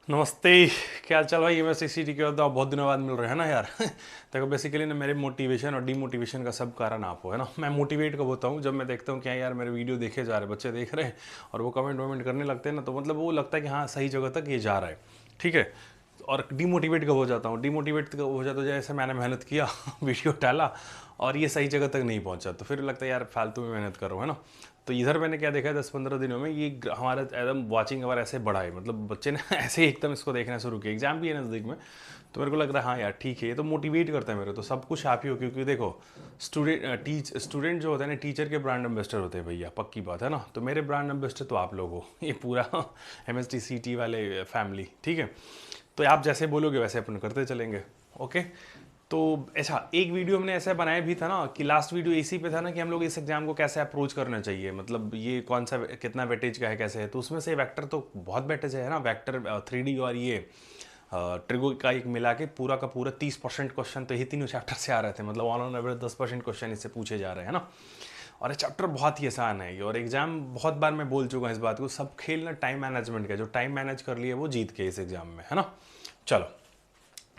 नमस्ते। क्या हाल चाल भाई? ये मैं सीसीटी के होता हूँ, बहुत दिनों बाद मिल रहे हैं ना यार। देखो बेसिकली ना मेरे मोटिवेशन और डीमोटिवेशन का सब कारण आप हो, है ना। मैं मोटिवेट कब होता हूँ जब मैं देखता हूँ कि हाँ यार मेरे वीडियो देखे जा रहे, बच्चे देख रहे हैं और वो कमेंट वमेंट करने लगते हैं ना, तो मतलब वो लगता है कि हाँ सही जगह तक ये जा रहा है, ठीक है। और डीमोटिवेट कब हो जाता हूँ? डीमोटिवेट कब हो जाता हूँ जैसे मैंने मेहनत किया वीडियो डाला और ये सही जगह तक नहीं पहुँचा, तो फिर लगता है यार फालतू में मेहनत करो, है ना। तो इधर मैंने क्या देखा है 10-15 दिनों में, ये हमारा एकदम वॉचिंग आवर ऐसे बढ़ा है, मतलब बच्चे ने ऐसे ही एकदम इसको देखना शुरू किया। एग्जाम भी है नज़दीक में, तो मेरे को लग रहा है हाँ यार ठीक है, ये तो मोटिवेट करता है मेरे। तो सब कुछ आप ही हो, क्योंकि देखो स्टूडेंट जो होता है ना, टीचर के ब्रांड एम्बेसडर होते हैं भैया, पक्की बात है ना। तो मेरे ब्रांड एम्बेसडर तो आप लोग हो, ये पूरा MSTCT वाले फैमिली, ठीक है। तो आप जैसे बोलोगे वैसे अपन करते चलेंगे, ओके। तो ऐसा एक वीडियो हमने ऐसा बनाया भी था ना, कि लास्ट वीडियो इसी पे था ना, कि हम लोग इस एग्जाम को कैसे अप्रोच करना चाहिए, मतलब ये कौन सा कितना वेटेज का है, कैसे है। तो उसमें से वेक्टर तो बहुत वेटेज है ना, वेक्टर 3D और ये ट्रिगो का एक मिला के पूरा का पूरा 30% क्वेश्चन तो ये तीनों चैप्टर से आ रहे थे, मतलब ऑन एवरेज 10% क्वेश्चन इससे पूछे जा रहे हैं ना। और ये चैप्टर बहुत ही आसान है ये, और एग्जाम बहुत बार मैं बोल चुका हूँ इस बात को, सब खेल ना टाइम मैनेजमेंट का, जो टाइम मैनेज कर लिए वो जीत के इस एग्जाम में, है ना। चलो,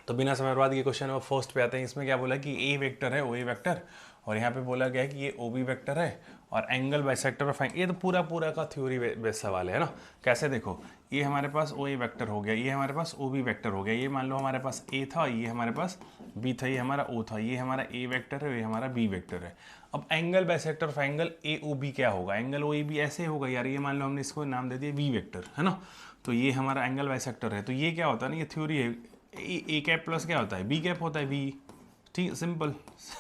तो बिना समय बर्बाद ये क्वेश्चन है वो फर्स्ट पे आते हैं। इसमें क्या बोला कि ए वेक्टर है, ओ ए वेक्टर, और यहाँ पे बोला गया है कि ये ओ बी वेक्टर है और एंगल बाइसेक्टर ऑफ एंगल। ये तो पूरा पूरा का थ्योरी बेस्ड सवाल है ना। कैसे देखो, ये हमारे पास ओ ए वेक्टर हो गया, ये हमारे पास ओ बी वेक्टर हो गया, ये मान लो हमारे पास ए था, ये हमारे पास बी था, ये हमारा ओ था, ये हमारा ए वेक्टर है, ये हमारा बी वेक्टर है। अब angle bisector of angle A O B क्या होगा? एंगल ओ ए बी ऐसे होगा यार, ये मान लो हमने इसको नाम दे दिया वी वेक्टर, है ना। तो ये हमारा एंगल बाइसेक्टर है। तो ये क्या होता है ना, ये थ्योरी है। ए कैप प्लस क्या होता है? बी कैप होता है, बी, ठीक सिंपल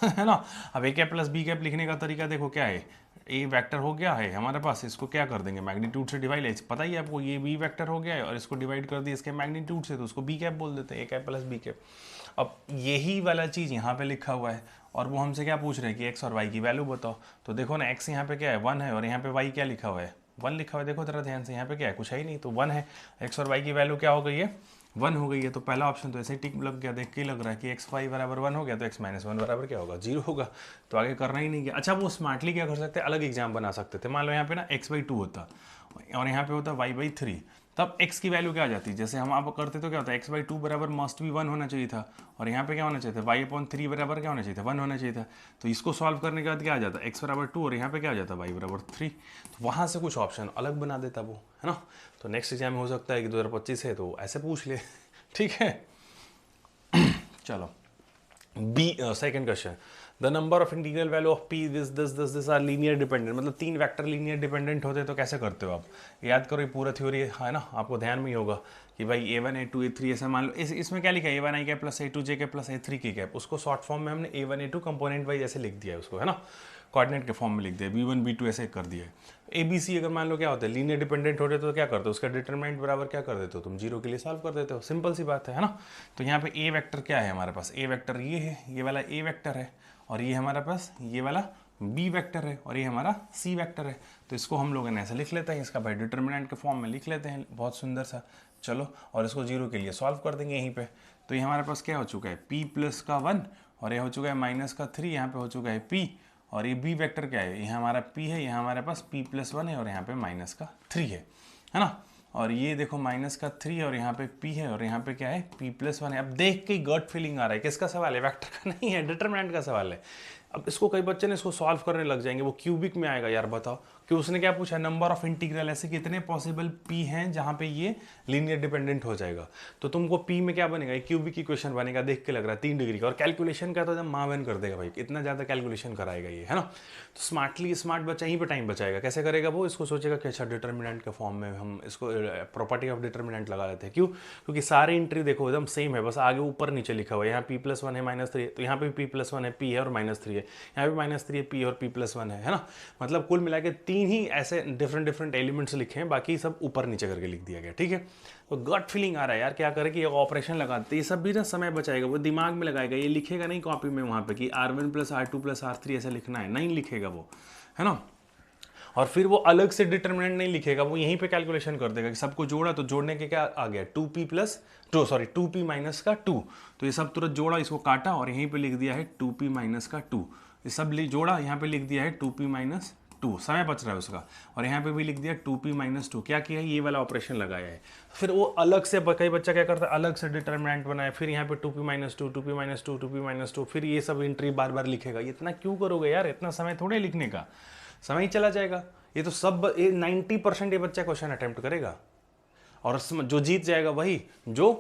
है ना। अब A cap plus B cap लिखने का तरीका देखो क्या है। ए वेक्टर हो गया है हमारे पास, इसको क्या कर देंगे मैग्नीट्यूड से डिवाइड है, पता ही है आपको, ये बी वेक्टर हो गया है और इसको डिवाइड कर दिया इसके मैग्नीट्यूड से, तो उसको बी कैप बोल देते हैं, A cap plus B cap. अब यही वाला चीज़ यहाँ पे लिखा हुआ है, और वो हमसे क्या पूछ रहे हैं कि एक्स और वाई की वैल्यू बताओ। तो देखो ना, एक्स यहाँ पे क्या है 1 है, और यहाँ पे वाई क्या लिखा हुआ है 1 लिखा हुआ है। देखो जरा ध्यान से, यहाँ पे क्या है, कुछ है ही नहीं, तो 1 है। एक्स और वाई की वैल्यू क्या हो गई है 1 हो गई है। तो पहला ऑप्शन तो ऐसे ही टिक लग गया, देख के ही लग रहा है कि एक्स वाई बराबर 1 हो गया, तो एक्स माइनस 1 बराबर क्या होगा 0 होगा। तो आगे करना ही नहीं गया। अच्छा, वो स्मार्टली क्या कर सकते हैं, अलग एग्जाम बना सकते थे। मान लो यहाँ पे ना x/2 होता और यहाँ पे होता y/3, तब x की वैल्यू क्या आ जाती है, जैसे हम आप करते तो क्या होता है x/2 बराबर मस्ट भी 1 होना चाहिए था, और यहाँ पे क्या होना चाहिए था y/3 बराबर क्या होना चाहिए था 1 होना चाहिए था। तो इसको सॉल्व करने के बाद क्या आ जाता है x बराबर 2 और यहाँ पे क्या आ जाता है y/3। तो वहाँ से कुछ ऑप्शन अलग बना देता वो, है ना। तो नेक्स्ट एग्जाम में हो सकता है कि 2025 है तो ऐसे पूछ ले ठीक है। चलो, B second question, the number of integral value of P this are linear dependent, मतलब 3 वेक्टर लीनियर डिपेंडेंट होते तो कैसे करते हो आप? याद करो, ये पूरा थ्योरी है ना, आपको ध्यान में ही होगा कि भाई A1 A2 A3 ऐसा मान लो, इसमें क्या लिखा है A1 I cap plus A2 J cap plus A3 की कैप, उसको शॉर्ट फॉर्म में हमने A1 A2 कंपोनेंट वाइज ऐसे लिख दिया है उसको, है ना, कोऑर्डिनेट के फॉर्म में लिख दिया, B1 B2 ऐसे कर दिया है। ABC अगर मान लो क्या होता है लीनियर डिपेंडेंट होते तो क्या करते हो, उसका डिटरमिनेंट बराबर क्या कर देते हो तुम, 0 के लिए सॉल्व कर देते हो, सिंपल सी बात है ना। तो यहाँ पे ए वेक्टर क्या है हमारे पास, ए वेक्टर ये है, ये वाला ए वेक्टर है, और ये हमारे पास ये वाला बी वेक्टर है, और ये हमारा सी वेक्टर है। तो इसको हम लोग ऐसे लिख लेते हैं, इसका भाई डिटरमिनेंट के फॉर्म में लिख लेते हैं, बहुत सुंदर सा। चलो, और इसको 0 के लिए सॉल्व कर देंगे यहीं पे। तो ये हमारे पास क्या हो चुका है p प्लस का 1, और ये हो चुका है माइनस का 3, यहाँ पे हो चुका है p, और ये बी वेक्टर क्या है, यहाँ हमारा p है, यहाँ हमारे पास p प्लस 1 है, और यहाँ पे माइनस का 3 है ना। और ये देखो माइनस का 3 और यहाँ पे p है, और यहाँ पे क्या है p प्लस 1 है। अब देख के गट फीलिंग आ रहा है, किसका सवाल है, वेक्टर का नहीं है, डिटरमिनेंट का सवाल है। अब इसको कई बच्चे ने इसको सॉल्व करने लग जाएंगे, वो क्यूबिक में आएगा यार। बताओ कि उसने क्या पूछा, नंबर ऑफ इंटीग्रल, ऐसे कितने पॉसिबल p हैं जहाँ पे ये लीनियर डिपेंडेंट हो जाएगा। तो तुमको p में क्या बनेगा, क्यूबिक इक्वेशन बनेगा, देख के लग रहा है 3 डिग्री का, और कैलकुलेशन का तो एकदम माँ बहन कर देगा भाई, इतना ज़्यादा कैलकुलेशन कराएगा ये, है ना। तो स्मार्ट बच्चा यहीं पर टाइम बचाएगा। कैसे करेगा वो, इसको सोचेगा कि अच्छा डिटर्मिनेंट के फॉर्म में हम इसको प्रॉपर्टी ऑफ डिटर्मिनेंट लगा लेते हैं। क्यों? क्योंकि सारे एंट्री देखो एकदम सेम है, बस आगे ऊपर नीचे लिखा हुआ है। यहाँ p+1 है -3, तो यहाँ पे p+1 है, p है और -3 है, यहाँ पे -3 है, p और p+1 है ना। मतलब कुल मिला के 3 ही ऐसे डिफरेंट एलिमेंट्स लिखे हैं, बाकी सब ऊपर नीचे करके लिख दिया गया, ठीक है। तो गट फीलिंग आ रहा है यार, क्या करे कि ये ऑपरेशन लगाते, ये सब भी ना समय बचाएगा, वो दिमाग में लगाएगा, ये लिखेगा नहीं कॉपी में वहाँ पे कि R1 + R2 + R3 ऐसा लिखना है, नहीं लिखेगा वो, है ना। और फिर वो अलग से डिटरमिनेंट नहीं लिखेगा, वो यहीं पे कैलकुलेशन कर देगा कि सबको जोड़ा तो जोड़ने के क्या आ गया 2p माइनस का 2। तो ये सब तुरंत जोड़ा, इसको काटा और यहीं पे लिख दिया है 2p माइनस का 2। ये सब जोड़ा, यहाँ पे लिख दिया है 2p माइनस 2, समय बच रहा है उसका, और यहाँ पे भी लिख दिया 2p माइनस 2। क्या किया है, ये वाला ऑपरेशन लगाया है। फिर वो अलग से कई बच्चा क्या करता है, अलग से डिटर्मिनेंट बनाया, फिर यहाँ पे 2p minus 2, 2p minus 2, 2p minus 2, फिर ये सब एंट्री बार बार लिखेगा। इतना क्यों करोगे यार, इतना समय थोड़े लिखने का, समय ही चला जाएगा। ये तो सब 90% ये बच्चा क्वेश्चन अटेम्प्ट करेगा, और जो जीत जाएगा वही जो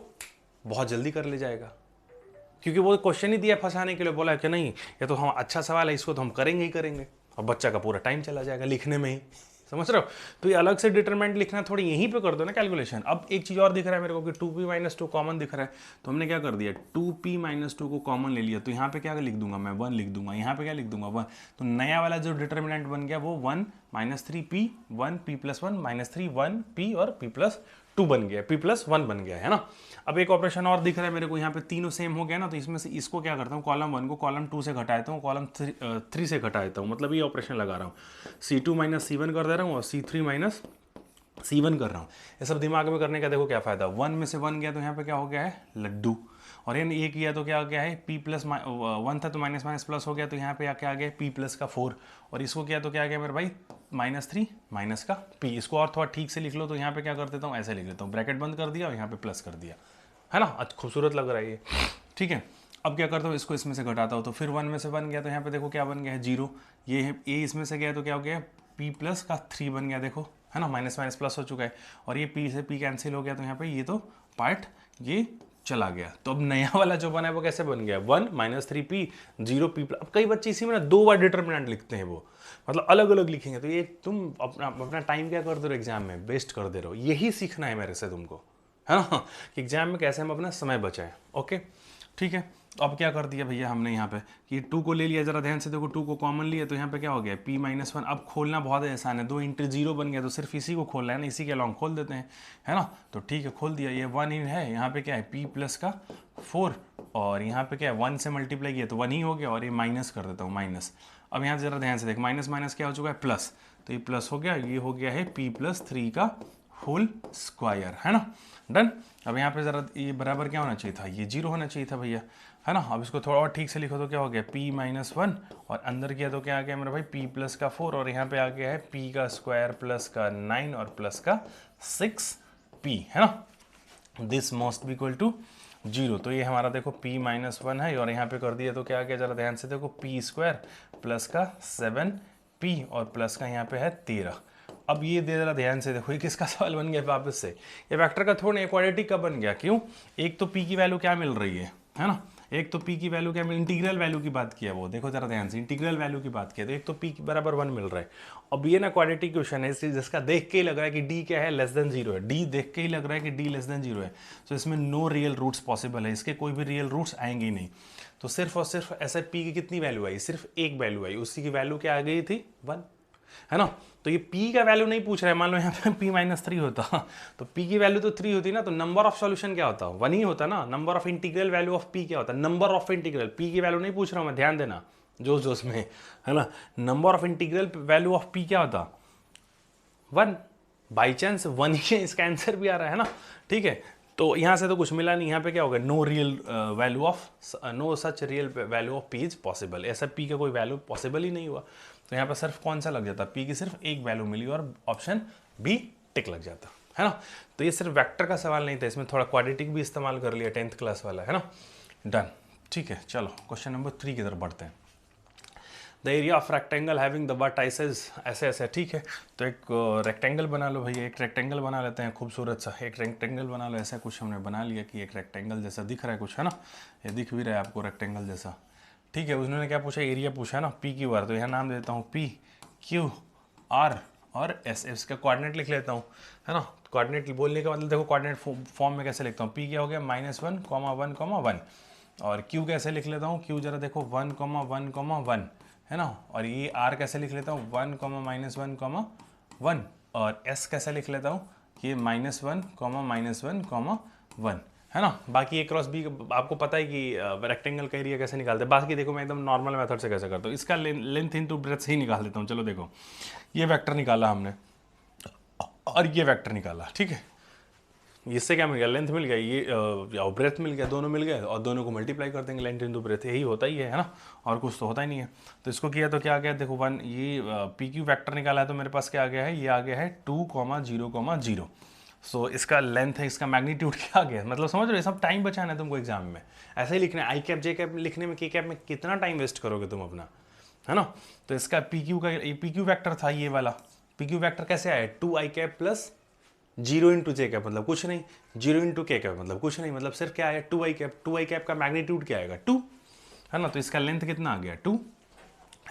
बहुत जल्दी कर ले जाएगा, क्योंकि वो क्वेश्चन ही दिया फंसाने के लिए, बोला कि नहीं ये तो हम अच्छा सवाल है, इसको तो हम करेंगे ही करेंगे, और बच्चा का पूरा टाइम चला जाएगा लिखने में ही। समझ रहे हो? तो ये अलग से डिटरमिनेंट लिखना थोड़ी यहीं पे कर दो ना कैलकुलेशन। अब एक चीज़ और दिख रहा है मेरे को कि 2p माइनस 2 कॉमन दिख रहा है, तो हमने क्या कर दिया, 2p माइनस 2 को कॉमन ले लिया, तो यहाँ पे क्या लिख दूंगा मैं, 1 लिख दूंगा, यहाँ पे क्या लिख दूंगा 1। तो नया वाला जो डिटरमिनेंट बन गया वो 1 minus 3p, 1p plus 1 minus 3, 1p और p प्लस 2 बन गया, p प्लस 1 बन गया है ना। अब एक ऑपरेशन और दिख रहा है मेरे को, यहाँ पे तीनों सेम हो गया ना, तो इसमें से इसको क्या करता हूँ, कॉलम 1 को कॉलम 2 से घटा देता हूँ, कॉलम 3 से घटा देता हूँ, मतलब ये ऑपरेशन लगा रहा हूँ, c2 माइनस c1 कर दे रहा हूँ और c3 माइनस c1 कर रहा हूँ। ये सब दिमाग में करने का देखो क्या फायदा, 1 में से 1 गया तो यहाँ पे क्या हो गया है, लड्डू, और ये किया तो क्या हो गया है, p प्लस 1 था तो माइनस माइनस प्लस हो गया, तो यहाँ पे क्या आ गया p प्लस का 4, और इसको किया तो क्या आ गया मेरे भाई माइनस 3 माइनस का p। इसको और थोड़ा ठीक से लिख लो, तो यहाँ पे क्या कर देता हूँ, ऐसे लिख लेता हूँ, ब्रैकेट बंद कर दिया और यहाँ पे प्लस कर दिया, है ना, अच्छा खूबसूरत लग रहा है ये। ठीक है, अब क्या करता हूँ, इसको इसमें से घटाता हूँ, तो फिर 1 में से 1 गया तो यहाँ पे देखो क्या बन गया है, 0। ये इसमें से गया तो क्या हो गया, p प्लस का 3 बन गया, देखो है ना, माइनस माइनस प्लस हो चुका है, और ये p से p कैंसिल हो गया, तो यहाँ पे ये तो पार्ट ये चला गया। तो अब नया वाला जो बना है वो कैसे बन गया, 1 माइनस 3p 0p। अब कई बच्चे इसी में ना 2 बार डिटर्मिनेंट लिखते हैं, वो मतलब अलग अलग लिखेंगे, तो ये तुम अपना टाइम क्या कर दे रहे हो, एग्जाम में वेस्ट कर दे रहे हो। यही सीखना है मेरे से तुमको, है ना, कि एग्जाम में कैसे हम अपना समय बचाएं। ओके ठीक है, तो अब क्या कर दिया भैया हमने यहाँ पे कि 2 को ले लिया, जरा ध्यान से देखो, 2 को कॉमन लिया, तो यहाँ पे क्या हो गया, p माइनस 1। अब खोलना बहुत आसान है, 2 इंटू 0 बन गया, तो सिर्फ इसी को खोलना है ना, इसी के अलॉन्ग खोल देते हैं, है ना। तो ठीक है, खोल दिया, ये 1 ही है, यहाँ पे क्या है p प्लस का 4, और यहाँ पे क्या है 1 से मल्टीप्लाई किया तो 1 ही हो गया, और ये माइनस कर देता हूँ, माइनस। अब यहाँ जरा ध्यान से देख, माइनस माइनस क्या हो चुका है, प्लस, तो ये प्लस हो गया, ये हो गया है p प्लस 3 का होल स्क्वायर, है ना, डन। अब यहाँ पे जरा ये बराबर क्या होना चाहिए था, ये 0 होना चाहिए था भैया, है ना। अब इसको थोड़ा और ठीक से लिखो तो क्या हो गया, p माइनस 1, और अंदर किया तो क्या आ गया मेरा भाई p प्लस का 4, और यहाँ पे आ गया है p का स्क्वायर प्लस का 9 और प्लस का 6p, है ना। This must be equal to 0। तो ये हमारा देखो p माइनस 1 है, और यहाँ पे कर दिया तो क्या आ गया, जरा ध्यान से देखो, p स्क्वायर प्लस का 7p और प्लस का यहाँ पे है 13। अब ये जरा ध्यान से देखो, ये किसका सवाल बन गया वापस से, ये वेक्टर का थोड़ा क्वाड्रेटिक का बन गया। क्यों, एक तो p की वैल्यू क्या मिल रही है ना, एक तो p की वैल्यू क्या मिल, इंटीग्रल वैल्यू की बात किया, वो देखो जरा ध्यान से, इंटीग्रल वैल्यू की बात किया, तो एक तो p बराबर 1 मिल रहा है। अब ये ना क्वाड्रेटिक क्वेश्चन है, जिसका देख के ही लग रहा है कि d क्या है, लेस देन 0 है, d देख के ही लग रहा है कि d लेस देन 0 है, तो इसमें नो रियल रूट्स पॉसिबल है, इसके कोई भी रियल रूट्स आएंगे ही नहीं। तो सिर्फ और सिर्फ ऐसे p की कितनी वैल्यू आई, सिर्फ एक वैल्यू आई, उसी की वैल्यू क्या आ गई थी 1, है ना। तो ये p का वैल्यू नहीं पूछ रहा है, मान लो यहाँ पे p माइनस 3 होता तो p की वैल्यू तो 3 होती ना, तो नंबर ऑफ सॉल्यूशन क्या होता, 1 ही होता ना। Number of integral value of p क्या होता, नंबर ऑफ इंटीग्रल, p की वैल्यू नहीं पूछ रहा हूँ मैं, ध्यान देना जोश जोश में, है ना। Number of integral value of p क्या होता, 1, बाई चांस 1 ही है, इसका आंसर भी आ रहा है ना। ठीक है, तो यहाँ से तो कुछ मिला नहीं, यहाँ पे क्या होगा, no real value of, no such real value of p is possible, ऐसा p का कोई वैल्यू पॉसिबल ही नहीं हुआ। तो यहाँ पे सिर्फ कौन सा लग जाता, p की सिर्फ एक वैल्यू मिली और ऑप्शन बी टिक लग जाता, है ना। तो ये सिर्फ वेक्टर का सवाल नहीं था, इसमें थोड़ा क्वाड्रेटिक भी इस्तेमाल कर लिया, 10th क्लास वाला, है ना, डन। ठीक है, चलो क्वेश्चन नंबर 3 की तरफ बढ़ते हैं। The area of rectangle having the vertices, ऐसे ऐसे, ठीक है। तो एक रेक्टेंगल बना लो भैया, एक रेक्टेंगल बना लेते हैं खूबसूरत सा, एक रेक्टेंगल बना लो, ऐसा कुछ हमने बना लिया कि एक रेक्टेंगल जैसा दिख रहा है कुछ, है ना, ये दिख भी रहा है आपको रेक्टेंगल जैसा। ठीक है, उन्होंने क्या पूछा, एरिया पूछा है ना, p क्यू आर, तो यहाँ नाम देता हूँ p q r और s, इसका कोऑर्डिनेट लिख लेता हूँ, है ना। कोऑर्डिनेट बोलने का मतलब देखो, कोऑर्डिनेट फॉर्म में कैसे लिखता हूँ, p क्या हो गया -1, 1, 1, और q कैसे लिख लेता हूँ, q जरा देखो 1, 1, 1, है ना। और ये r कैसे लिख लेता हूँ, 1, -1, 1, और s कैसे लिख लेता हूँ कि -1, -1, 1, है ना। बाकी ए क्रॉस बी आपको पता है कि रेक्टेंगल का एरिया कैसे निकालते हैं। बाकी देखो मैं एकदम नॉर्मल मेथड से कैसे करता हूँ, इसका लेंथ इनटू ब्रेड्थ ही निकाल देता हूँ। चलो देखो, ये वेक्टर निकाला हमने और ये वेक्टर निकाला, ठीक है। इससे क्या मिल गया, लेंथ मिल गया, ये ब्रेथ मिल गया, दोनों मिल गए और दोनों को मल्टीप्लाई कर देंगे, लेंथ इंटू ब्रेथ, यही होता ही है ना, और कुछ तो होता ही नहीं है। तो इसको किया तो क्या आ गया, देखो वन, ये पी क्यू वैक्टर निकाला है तो मेरे पास क्या आ गया है, ये आ गया है 2,0,0। सो इसका लेंथ है, इसका मैग्नीट्यूड क्या आ गया, मतलब समझ रहे हो, सब टाइम बचाना है तुमको एग्जाम में, ऐसे ही लिखना है। आई कैप जे कैप लिखने में, के कैप में कितना टाइम वेस्ट करोगे तुम अपना, है ना। तो इसका पी क्यू का, ये पी क्यू वैक्टर था ये वाला, पी क्यू वैक्टर कैसे आया, 2 आई कैप प्लस 0 इंटू जे कैप, मतलब कुछ नहीं, 0 इंटू के कैप मतलब कुछ नहीं, मतलब सिर्फ क्या आया 2 आई कैप, 2 आई कैप का मैग्नीट्यूड क्या आएगा 2, है ना। तो इसका लेंथ कितना आ गया 2।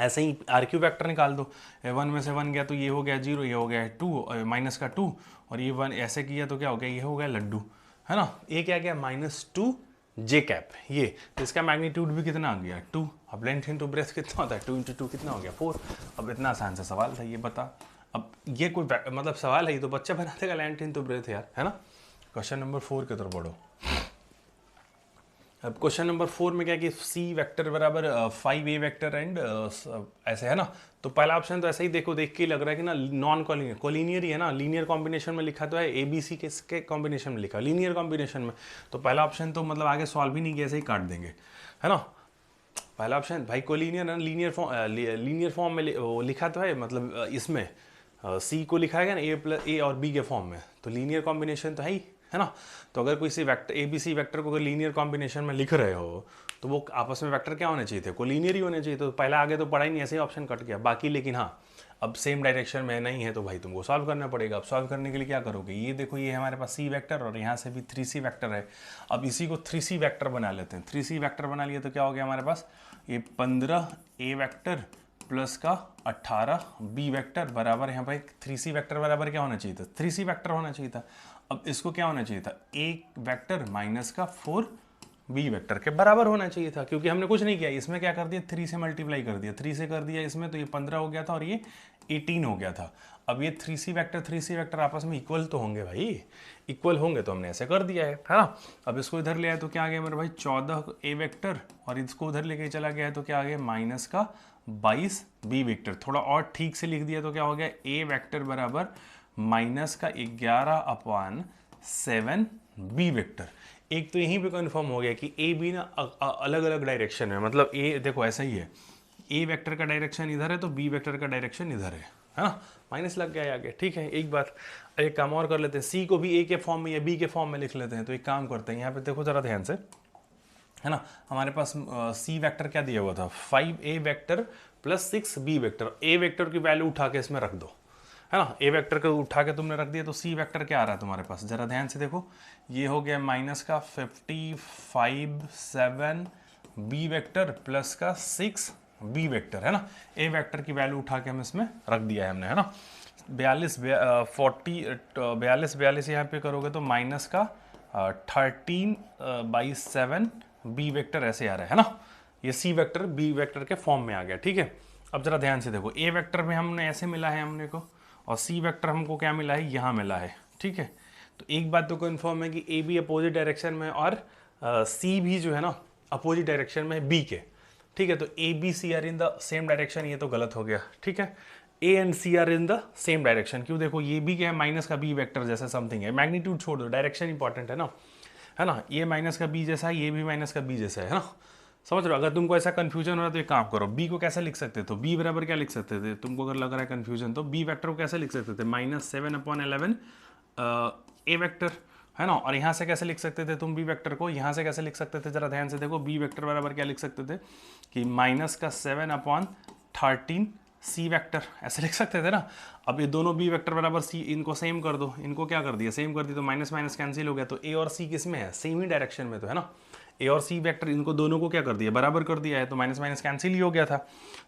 ऐसे ही आर क्यू वैक्टर निकाल दो, 1 में से 1 गया तो ये हो गया 0, ये हो गया 2 माइनस का 2, और ये 1 ऐसे किया तो क्या हो गया, ये हो गया लड्डू, है ना। ये क्या गया -2 जे कैप, ये तो इसका मैग्नीट्यूड भी कितना आ गया 2। अब लेंथ इंटू ब्रेथ कितना होता है, 2 इंटू 2 कितना हो गया 4। अब इतना आसान सा सवाल था, ये बता। अब ये कोई मतलब सवाल है, ये तो बच्चा बना देगा लेंथ इंटू ब्रेथ यार, है ना। क्वेश्चन नंबर 4 की तरफ बढ़ो। अब क्वेश्चन नंबर 4 में क्या कि सी वेक्टर बराबर 5a वेक्टर एंड ऐसे, है ना। तो पहला ऑप्शन तो ऐसे ही देखो, देख के लग रहा है कि ना नॉन कोलिनियर, कोलिनियर ही है ना, लीनियर कॉम्बिनेशन में लिखा तो है, ए बी सी के कॉम्बिनेशन में लिखा, लीनियर कॉम्बिनेशन में। तो पहला ऑप्शन तो मतलब आगे सॉल्व ही नहीं किया, ऐसे ही काट देंगे, है ना। पहला ऑप्शन भाई कोलिनियर है, लीनियर फॉर्म में लिखा तो है, मतलब इसमें सी को लिखा है ना ए और बी के फॉर्म में, तो लीनियर कॉम्बिनेशन तो है ही, है ना। तो अगर कोई c vector a B c vector को अगर लीनियर कॉम्बिनेशन में लिख रहे हो तो वो आपस में वेक्टर क्या होने चाहिए थे, कोलिनियर ही होने चाहिए। तो पहला आगे तो पढ़ा ही नहीं, ऐसे ही ऑप्शन कट गया बाकी। लेकिन हाँ, अब सेम डायरेक्शन में नहीं है तो भाई तुमको सॉल्व करना पड़ेगा। अब सॉल्व करने के लिए क्या करोगे, ये देखो ये हमारे पास सी वेक्टर और यहाँ से भी 3c वेक्टर है। अब इसी को 3c वेक्टर बना लेते हैं। 3c वेक्टर बना लिए तो क्या हो गया हमारे पास, ये 15a वेक्टर प्लस का 18b वेक्टर बराबर, यहाँ पर 3c वेक्टर बराबर क्या होना चाहिए था, 3c वेक्टर होना चाहिए था। अब इसको क्या होना चाहिए था, एक वेक्टर माइनस का 4b वेक्टर के बराबर होना चाहिए था, क्योंकि हमने कुछ नहीं किया, इसमें क्या कर दिया 3 से मल्टीप्लाई कर दिया, 3 से कर दिया इसमें, तो ये 15 हो गया था और ये 18 हो गया था। अब ये 3c वेक्टर आपस में इक्वल तो होंगे भाई, इक्वल होंगे तो हमने ऐसे कर दिया है ना। अब इसको इधर ले आए तो क्या आ गया मेरे भाई 14a वेक्टर, और इसको उधर लेके चला गया है तो क्या आ गया माइनस का 22b वेक्टर। थोड़ा और ठीक से लिख दिया तो क्या हो गया, a वेक्टर बराबर माइनस का 11/7b वेक्टर। एक तो यहीं पे कंफर्म हो गया कि ए बी ना अलग अलग डायरेक्शन में, मतलब ए देखो ऐसा ही है, ए वेक्टर का डायरेक्शन इधर है तो बी वेक्टर का डायरेक्शन इधर है ना, माइनस लग गया आगे। ठीक है, एक बात, एक काम और कर लेते हैं, सी को भी ए के फॉर्म में या बी के फॉर्म में लिख लेते हैं। तो एक काम करते हैं, यहाँ पे देखो जरा ध्यान से, है ना। हमारे पास सी वेक्टर क्या दिया हुआ था, 5a vector plus 6b vector. A vector की वैल्यू उठा के इसमें रख दो, है ना। ए वेक्टर को उठा के तुमने रख दिया तो सी वेक्टर क्या आ रहा है तुम्हारे पास, जरा ध्यान से देखो, ये हो गया माइनस का 55/7b वेक्टर प्लस का 6b वेक्टर, है ना। ए वेक्टर की वैल्यू उठा के हम इसमें रख दिया है हमने, है ना। 42 यहाँ पे करोगे तो माइनस का 13/7 बी वेक्टर ऐसे आ रहा है ना। ये सी वेक्टर बी वेक्टर के फॉर्म में आ गया। ठीक है, अब जरा ध्यान से देखो, ए वेक्टर में हमने ऐसे मिला है हमने को, और सी वेक्टर हमको क्या मिला है, यहाँ मिला है। ठीक है, तो एक बात तो कन्फर्म है कि ए भी अपोजिट डायरेक्शन में और सी भी जो है ना अपोजिट डायरेक्शन में बी के। ठीक है, तो A B C are in the same direction, ये तो गलत हो गया। ठीक है, A and C are in the same direction, क्यों, देखो ये भी क्या है माइनस का बी वेक्टर जैसा समथिंग है, मैग्नीट्यूड छोड़ दो, डायरेक्शन इंपॉर्टेंट है ना, ये माइनस का बी जैसा है, ये भी माइनस का बी जैसा है ना। समझ रहे हो, अगर तुमको ऐसा कंफ्यूजन हो रहा है तो एक काम करो, बी को कैसे लिख सकते तो बी बराबर क्या लिख सकते थे, तुमको अगर लग रहा है कंफ्यूजन तो बी वेक्टर को कैसे लिख सकते थे, -7/11 ए वेक्टर, है ना। और यहाँ से कैसे लिख सकते थे तुम बी वेक्टर को, यहाँ से कैसे लिख सकते थे, जरा ध्यान से देखो, बी वेक्टर बराबर क्या लिख सकते थे कि -7/13 सी वेक्टर, ऐसे लिख सकते थे ना। अब ये दोनों बी वेक्टर बराबर सी, इनको सेम कर दो, इनको क्या कर दिया सेम कर दिया, तो माइनस माइनस कैंसिल हो गया, तो ए और सी किस में है, सेम ही डायरेक्शन में तो है ना। ए और सी वेक्टर इनको दोनों को क्या कर दिया, बराबर कर दिया है, तो माइनस माइनस कैंसिल ही हो गया था।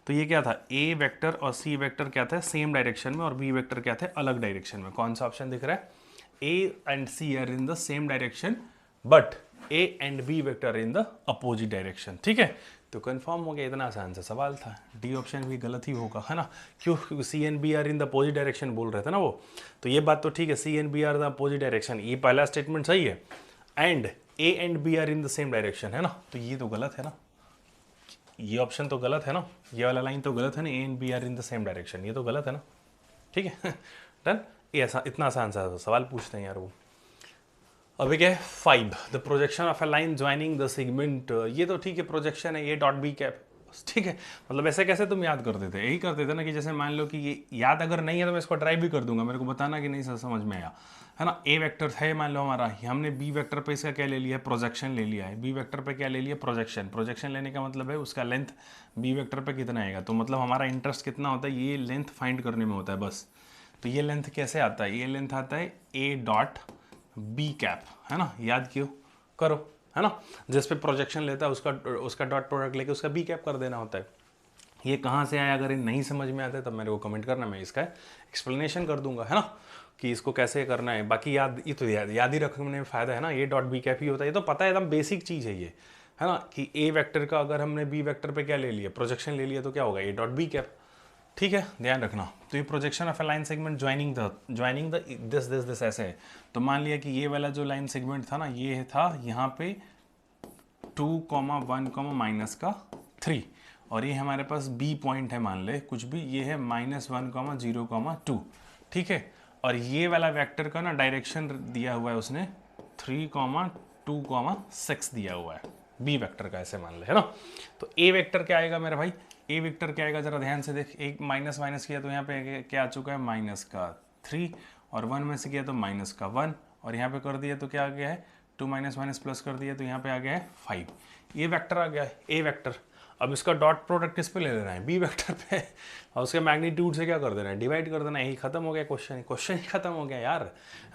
तो ये क्या था, ए वेक्टर और सी वेक्टर क्या थे, सेम डायरेक्शन में, और बी वेक्टर क्या थे, अलग डायरेक्शन में। कौन सा ऑप्शन दिख रहा है, A and C are in the same direction but A and B vector in the opposite direction. ठीक है, तो कंफर्म हो गया, इतना आसान सा सवाल था। डी ऑप्शन भी गलत ही होगा, है ना, क्यों, क्योंकि c and B are in the opposite direction बोल रहे थे ना वो। तो ये बात तो ठीक है, c and B are the opposite direction, ये पहला स्टेटमेंट सही है, and a and B are in the same direction, है ना। तो ये तो गलत है ना, ये ऑप्शन तो गलत है ना, ये वाला लाइन तो गलत है ना, A and B are in the same direction, ये तो गलत है ना। ठीक है, डन। ये ऐसा इतना आसान सा सवाल पूछते हैं यार वो। अभी क्या है 5, the projection of a line joining the segment. ये तो ठीक है, प्रोजेक्शन है, ये डॉट बी कैप, ठीक है। मतलब ऐसे कैसे तुम याद करते थे, यही करते थे ना कि जैसे मान लो कि ये याद अगर नहीं है तो मैं इसको ट्राई भी कर दूंगा, मेरे को बताना कि नहीं सर समझ में आया, है ना। ए वेक्टर है मान लो हमारा, हमने बी वेक्टर पे इसका क्या ले लिया, प्रोजेक्शन ले लिया है। बी वेक्टर पे क्या ले लिया, प्रोजेक्शन। प्रोजेक्शन लेने का मतलब है उसका लेंथ बी वेक्टर पे कितना आएगा, तो मतलब हमारा इंटरेस्ट कितना होता है, ये लेंथ फाइंड करने में होता है बस। तो ये लेंथ कैसे आता है, ये लेंथ आता है ए डॉट बी कैप, है ना, याद क्यों करो, है ना। जिस पे प्रोजेक्शन लेता है उसका उसका डॉट प्रोडक्ट लेके उसका बी कैप कर देना होता है। ये कहाँ से आया, अगर ये नहीं समझ में आता है तब मेरे को कमेंट करना, मैं इसका एक्सप्लेनेशन कर दूंगा, है ना, कि इसको कैसे करना है। बाकी याद, ये तो याद ही रखने में फ़ायदा है ना, ये डॉट बी कैप ही होता है, ये तो पता है, एकदम बेसिक चीज़ है ये, है ना, कि ए वेक्टर का अगर हमने बी वेक्टर पे क्या ले लिया, प्रोजेक्शन ले लिया, तो क्या होगा, ए डॉट बी कैप, ठीक है, ध्यान रखना। तो ये projection of a line segment joining the this ऐसे है। तो मान लिया कि ये वाला जो लाइन सेगमेंट था ना, ये था यहाँ पे 2,1,-3, और ये हमारे पास बी पॉइंट है, मान ले कुछ भी, ये है -1,0,2, ठीक है। और ये वाला वेक्टर का ना डायरेक्शन दिया हुआ है उसने 3,2,6 दिया हुआ है, बी वेक्टर का, ऐसे मान ले, है ना। तो ए वेक्टर क्या आएगा मेरा भाई, ए वेक्टर क्या आएगा, जरा ध्यान से देख, एक माइनस माइनस किया तो यहाँ पे क्या आ चुका है, -3, और 1 में से किया तो -1, और यहाँ पे कर दिया तो क्या आ गया है, 2 माइनस माइनस प्लस कर दिया तो यहाँ पे आ गया है 5। ये वेक्टर आ गया है ए वेक्टर। अब इसका डॉट प्रोडक्ट किस पे ले लेना है, बी वेक्टर पे, और उसके मैग्नीट्यूड से क्या कर देना है, डिवाइड कर देना है, यही खत्म हो गया क्वेश्चन, क्वेश्चन ही खत्म हो गया यार,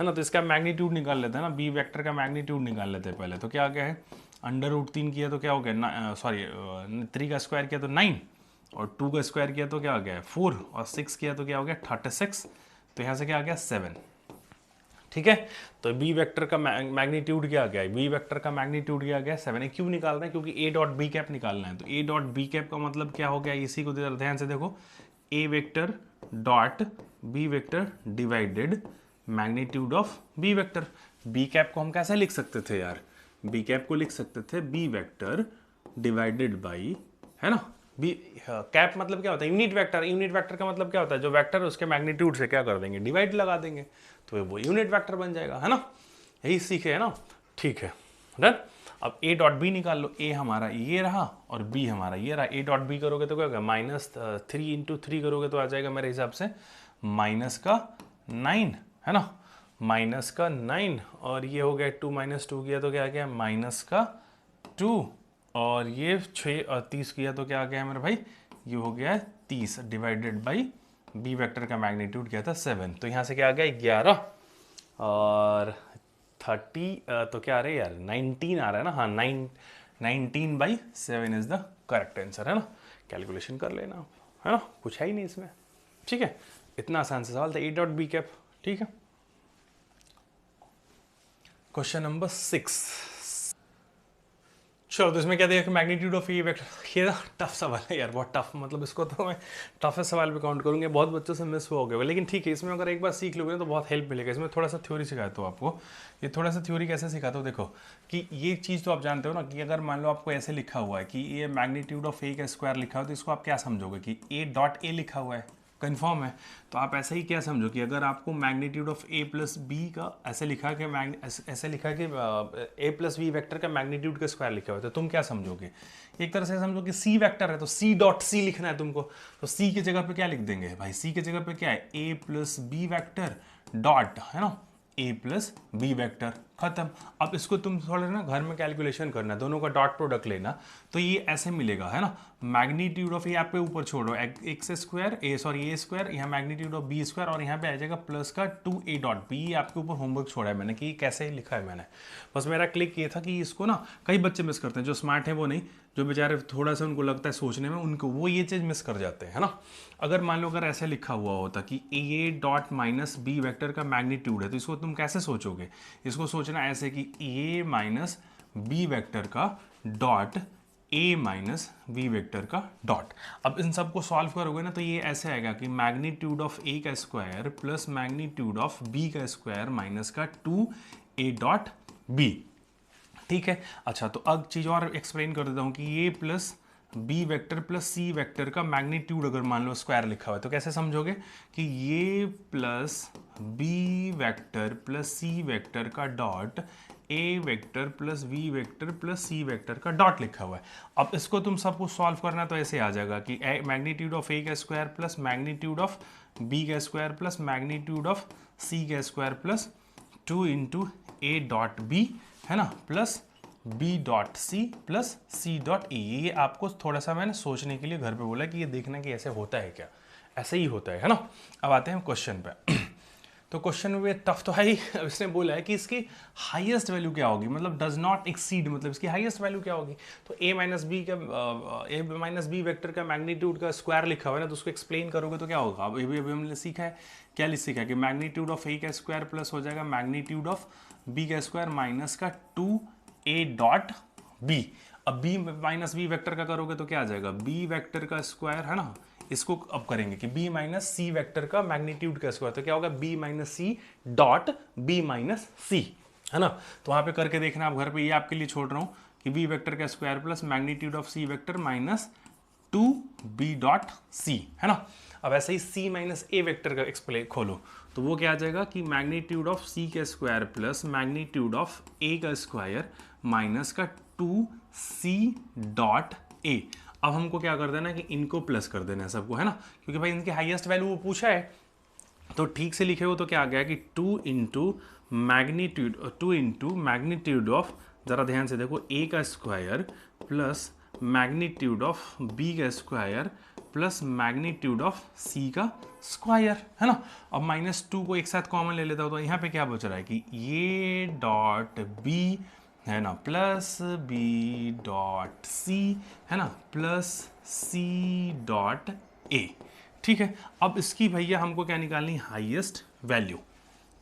है ना। तो इसका मैग्नीट्यूड निकाल लेते हैं ना, बी वेक्टर का मैग्नीट्यूड निकाल लेते हैं पहले। तो क्या आ गया है, √3 किया तो क्या हो गया, सॉरी 3 का स्क्वायर किया तो 9, और 2 का स्क्वायर किया तो क्या आ गया 4, और 6 किया तो क्या हो गया 36, तो यहाँ से क्या आ गया 7, ठीक है। तो बी वेक्टर का मैग्नीट्यूड क्या आ गया, बी वेक्टर का मैग्नीट्यूड क्या आ गया 7 है। क्यों निकाल रहे हैं, क्योंकि ए डॉट बी कैप निकालना है। तो ए डॉट बी कैप का मतलब क्या हो गया, इसी को ध्यान से देखो, a vector dot B vector divided magnitude of b vector. B cap को हम कैसे लिख सकते थे यार, बी कैप को लिख सकते थे बी वेक्टर डिवाइडेड बाई, है ना, बी कैप मतलब क्या होता है, यूनिट वेक्टर। यूनिट वेक्टर का मतलब क्या होता है, जो वेक्टर उसके मैग्नीट्यूड से क्या कर देंगे, डिवाइड लगा देंगे, तो वो यूनिट वेक्टर बन जाएगा, है ना। यही सीखे है ना, ठीक है डन। अब ए डॉट बी निकाल लो, ए हमारा ये रहा और बी हमारा ये रहा। ए डॉट बी करोगे तो क्या होगा, -3 × 3 करोगे तो आ जाएगा मेरे हिसाब से -9, है ना, -9, और ये हो गया 2 - 2 किया तो क्या आ गया -2, और ये 6 और 30 किया तो क्या आ गया मेरे भाई, ये हो गया 30 डिवाइडेड बाई बी वेक्टर का मैग्नीट्यूड क्या था 7। तो यहाँ से क्या आ गया 11, और 30 तो क्या आ रहा है यार 19 आ रहा है ना, हाँ 19/7 इज द करेक्ट आंसर, है ना। कैलकुलेशन कर लेना, है ना, कुछ है ही नहीं इसमें, ठीक है। इतना आसान सा सवाल था, ए डॉट बी कैप, ठीक है। क्वेश्चन नंबर 6, चलो तो इसमें क्या दिया कि मैग्नीट्यूड ऑफ ए वेक्टर, ये ना टफ सवाल है यार, बहुत टफ, मतलब इसको तो मैं टफेस्ट सवाल पे काउंट करूँगा, बहुत बच्चों से मिस हुआ होगा, लेकिन ठीक है, इसमें अगर एक बार सीख लोगे ना तो बहुत हेल्प मिलेगा। इसमें थोड़ा सा थ्योरी सिखाता हूँ आपको, ये थोड़ा सा थ्योरी कैसे सिखाता हूँ, देखो कि ये चीज़ तो आप जानते हो ना, कि अगर मान लो आपको ऐसे लिखा हुआ है कि ये मैग्नीट्यूड ऑफ ए का स्क्वायर लिखा हुआ है, तो इसको आप क्या समझोगे कि ए डॉट ए लिखा हुआ है, कंफर्म है। तो आप ऐसा ही क्या समझो कि अगर आपको magnitude of A plus B का ऐसे लिखा कि ऐसे लिखा कि ए प्लस बी वेक्टर का मैग्नीट्यूड का स्क्वायर लिखा हुआ है, तो तुम क्या समझोगे, एक तरह से समझो कि सी वेक्टर है तो सी डॉट सी लिखना है तुमको, तो सी की जगह पे क्या लिख देंगे भाई, सी की जगह पे क्या है ए प्लस बी वेक्टर डॉट, है ना, ए प्लस बी वेक्टर, खत्म। अब इसको तुम थोड़ा ना घर में कैलकुलेशन करना, दोनों का डॉट प्रोडक्ट लेना, तो ये ऐसे मिलेगा, है ना, मैग्नीट्यूड ऑफ ए आप पे ऊपर छोड़ो एक्स स्क्वायर ए स्क्वायर, यहाँ मैग्नीट्यूड ऑफ बी स्क्वायर, और यहाँ पे आ जाएगा प्लस का 2a डॉट बी। आपके ऊपर होमवर्क छोड़ा है मैंने कि कैसे लिखा है मैंने, बस मेरा क्लिक ये था कि इसको ना कई बच्चे मिस करते हैं, जो स्मार्ट है वो नहीं, जो बेचारे थोड़ा सा उनको लगता है सोचने में, उनको वो ये चीज़ मिस कर जाते हैं, है ना। अगर मान लो अगर ऐसे लिखा हुआ होता कि A dot minus B vector का मैग्नीट्यूड है, तो इसको तुम कैसे सोचोगे, इसको सोचना ऐसे कि ए माइनस बी वेक्टर का dot A minus B vector का डॉट। अब इन सब को सॉल्व करोगे ना तो ये ऐसे आएगा कि मैग्नीट्यूड ऑफ ए का square plus magnitude of B का स्क्वायर माइनस का 2a डॉट बी, ठीक है। अच्छा तो अब चीज़ और एक्सप्लेन कर देता हूँ कि ये प्लस बी वेक्टर प्लस सी वेक्टर का मैग्नीट्यूड अगर मान लो स्क्वायर लिखा हुआ है तो कैसे समझोगे कि ये प्लस बी वेक्टर प्लस सी वेक्टर का डॉट ए vector plus B vector plus सी वेक्टर का डॉट लिखा हुआ है। अब इसको तुम सब कुछ सॉल्व करना तो ऐसे आ जाएगा कि मैग्नीट्यूड ऑफ ए का square plus magnitude of B का square plus magnitude of C का स्क्वायर प्लस 2 इंटू ए डॉट बी, है ना, plus B dot C plus C dot E. ये आपको थोड़ा सा मैंने सोचने के लिए घर पे बोला कि ये देखना कि ऐसे होता है क्या, ऐसे ही होता है ना। अब आते हैं क्वेश्चन पे। तो क्वेश्चन में टफ तो है ही। अब इसने बोला है कि इसकी हाईएस्ट वैल्यू क्या होगी, मतलब डज नॉट एक्सीड, मतलब इसकी हाईएस्ट वैल्यू क्या होगी। तो ए माइनस बी वेक्टर का मैग्नीट्यूड का स्क्वायर लिखा हुआ है ना, तो उसको एक्सप्लेन करोगे तो क्या होगा। अब अभी हमने सीखा है, क्या सीखा है कि मैग्नीट्यूड ऑफ ए का स्क्वायर प्लस हो जाएगा मैग्नीट्यूड ऑफ बी का स्क्वायर माइनस का 2a डॉट बी। अब बी माइनस बी वेक्टर का करोगे तो क्या आ जाएगा, बी वेक्टर का स्क्वायर, है ना। इसको अब करेंगे कि b माइनस सी वेक्टर का मैग्नीट्यूड का स्क्वायर, तो क्या होगा b minus c dot b minus c, है ना। तो वहां पे करके देखना आप घर पे, ये आपके लिए छोड़ रहा हूं कि b वेक्टर का square plus magnitude of c vector minus 2b dot c, है ना। अब ऐसे ही c माइनस a वेक्टर का एक्सप्लेन खोलो तो वो क्या आ जाएगा कि मैग्नीट्यूड ऑफ c का square plus magnitude of a का स्क्वायर माइनस का 2c डॉट a। अब हमको क्या कर देना है कि इनको प्लस कर देना है सबको, है ना, क्योंकि भाई इनकी हाईएस्ट वैल्यू वो पूछा है। तो ठीक से लिखे हो तो क्या आ गया कि 2 इंटू मैग्नीट्यूड ऑफ, जरा ध्यान से देखो, a का square plus magnitude of b का square plus magnitude of c का स्क्वायर, है ना। अब -2 को एक साथ कॉमन ले लेता हूँ तो यहाँ पे क्या बच रहा है कि ये डॉट b, है ना, प्लस बी डॉट सी, है ना, प्लस सी डॉट ए। ठीक है, अब इसकी भैया हमको क्या निकालनी, हाईएस्ट वैल्यू।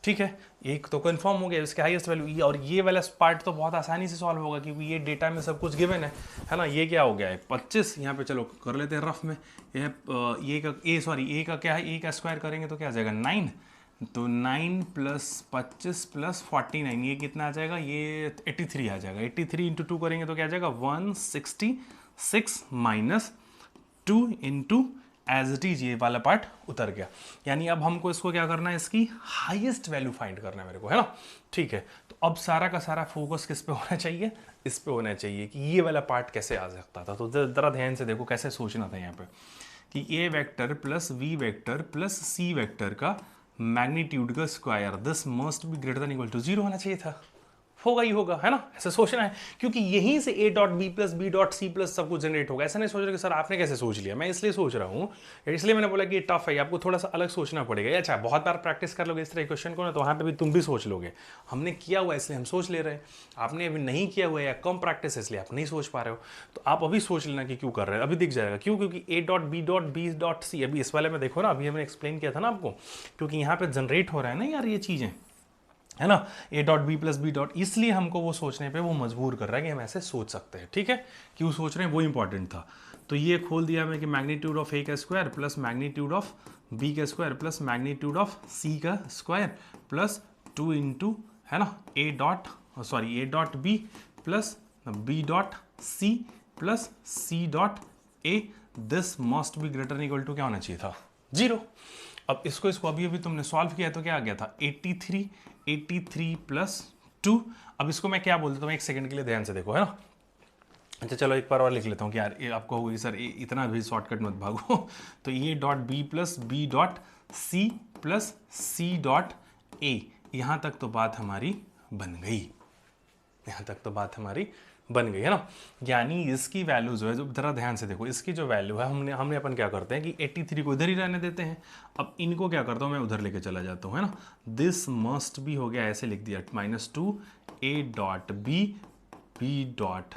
ठीक है, एक तो कंफर्म हो गया इसके हाईएस्ट वैल्यू। और ये वाला पार्ट तो बहुत आसानी से सॉल्व होगा क्योंकि ये डेटा में सब कुछ गिवन है ना। ये क्या हो गया है 25, यहाँ पे चलो कर लेते हैं रफ में। ए का क्या है, ए का स्क्वायर करेंगे तो क्या आ जाएगा 9, तो 9 प्लस 25 प्लस 49, ये कितना आ जाएगा, ये 83 आ जाएगा। 83 इंटू 2 करेंगे तो क्या आ जाएगा 166 minus 2 into as it is, ये वाला पार्ट उतर गया। यानी अब हमको इसको क्या करना है, इसकी हाईएस्ट वैल्यू फाइंड करना है मेरे को, है ना। ठीक है, तो अब सारा का सारा फोकस किस पे होना चाहिए, इस पे होना चाहिए कि ये वाला पार्ट कैसे आ सकता था। तो जरा ध्यान से देखो कैसे सोचना था यहाँ पे कि a vector plus v vector plus C vector का मैग्नीट्यूड का square, this must be greater than equal to 0 होना चाहिए था। होगा ही होगा, है ना, ऐसे सोचना है क्योंकि यहीं से a dot B plus B dot C plus सब कुछ जनरेट होगा। ऐसा नहीं सोच रहे कि सर आपने कैसे सोच लिया, मैं इसलिए सोच रहा हूँ, इसलिए मैंने बोला कि ये टफ है, आपको थोड़ा सा अलग सोचना पड़ेगा। अच्छा, बहुत बार प्रैक्टिस कर लोगे इस तरह क्वेश्चन को ना, तो वहाँ पे भी तुम भी सोच लोगे। हमने किया हुआ है इसलिए हम सोच ले रहे हैं, आपने अभी नहीं किया हुआ है या कम प्रैक्टिस है इसलिए आप नहीं सोच पा रहे हो। तो आप अभी सोच लेना कि क्यों कर रहे हैं, अभी दिख जाएगा क्यों, क्योंकि a dot B dot C, अभी इस वाले में देखो ना, अभी हमने एक्सप्लेन किया था ना आपको, क्योंकि यहाँ पे जनरेट हो रहा है ना यार ये चीज़ें, है ना, a dot B plus B dot, इसलिए हमको वो सोचने पे वो मजबूर कर रहा है कि हम ऐसे सोच सकते हैं। ठीक है, क्यों सोच रहे हैं वो इंपॉर्टेंट था। तो ये खोल दिया मैं कि मैग्नीट्यूड ऑफ a का square plus magnitude of b का square plus magnitude of c का स्क्वायर प्लस 2 इंटू, है ना, a dot b plus b dot c plus c dot a, this must be greater equal to क्या होना चाहिए था 0। अब इसको अभी तुमने सॉल्व किया तो क्या आ गया था 83 प्लस 2। अब इसको मैं क्या बोल देता हूँ, एक सेकंड के लिए ध्यान से देखो, है ना। अच्छा चलो एक बार और लिख लेता हूँ कि यार ये आपको होगी सर इतना भी शॉर्टकट मत भागो। तो ये dot B plus B dot C plus C dot A, यहाँ तक तो बात हमारी बन गई, यहाँ तक तो बात हमारी बन गई, है ना। यानी इसकी वैल्यू जो है, जो जरा ध्यान से देखो, इसकी जो वैल्यू है हमने अपन क्या करते हैं कि 83 को इधर ही रहने देते हैं। अब इनको क्या करता हूँ मैं, उधर लेके चला जाता हूँ, है ना। दिस मस्ट भी हो गया, ऐसे लिख दिया -2 a डॉट बी डॉट,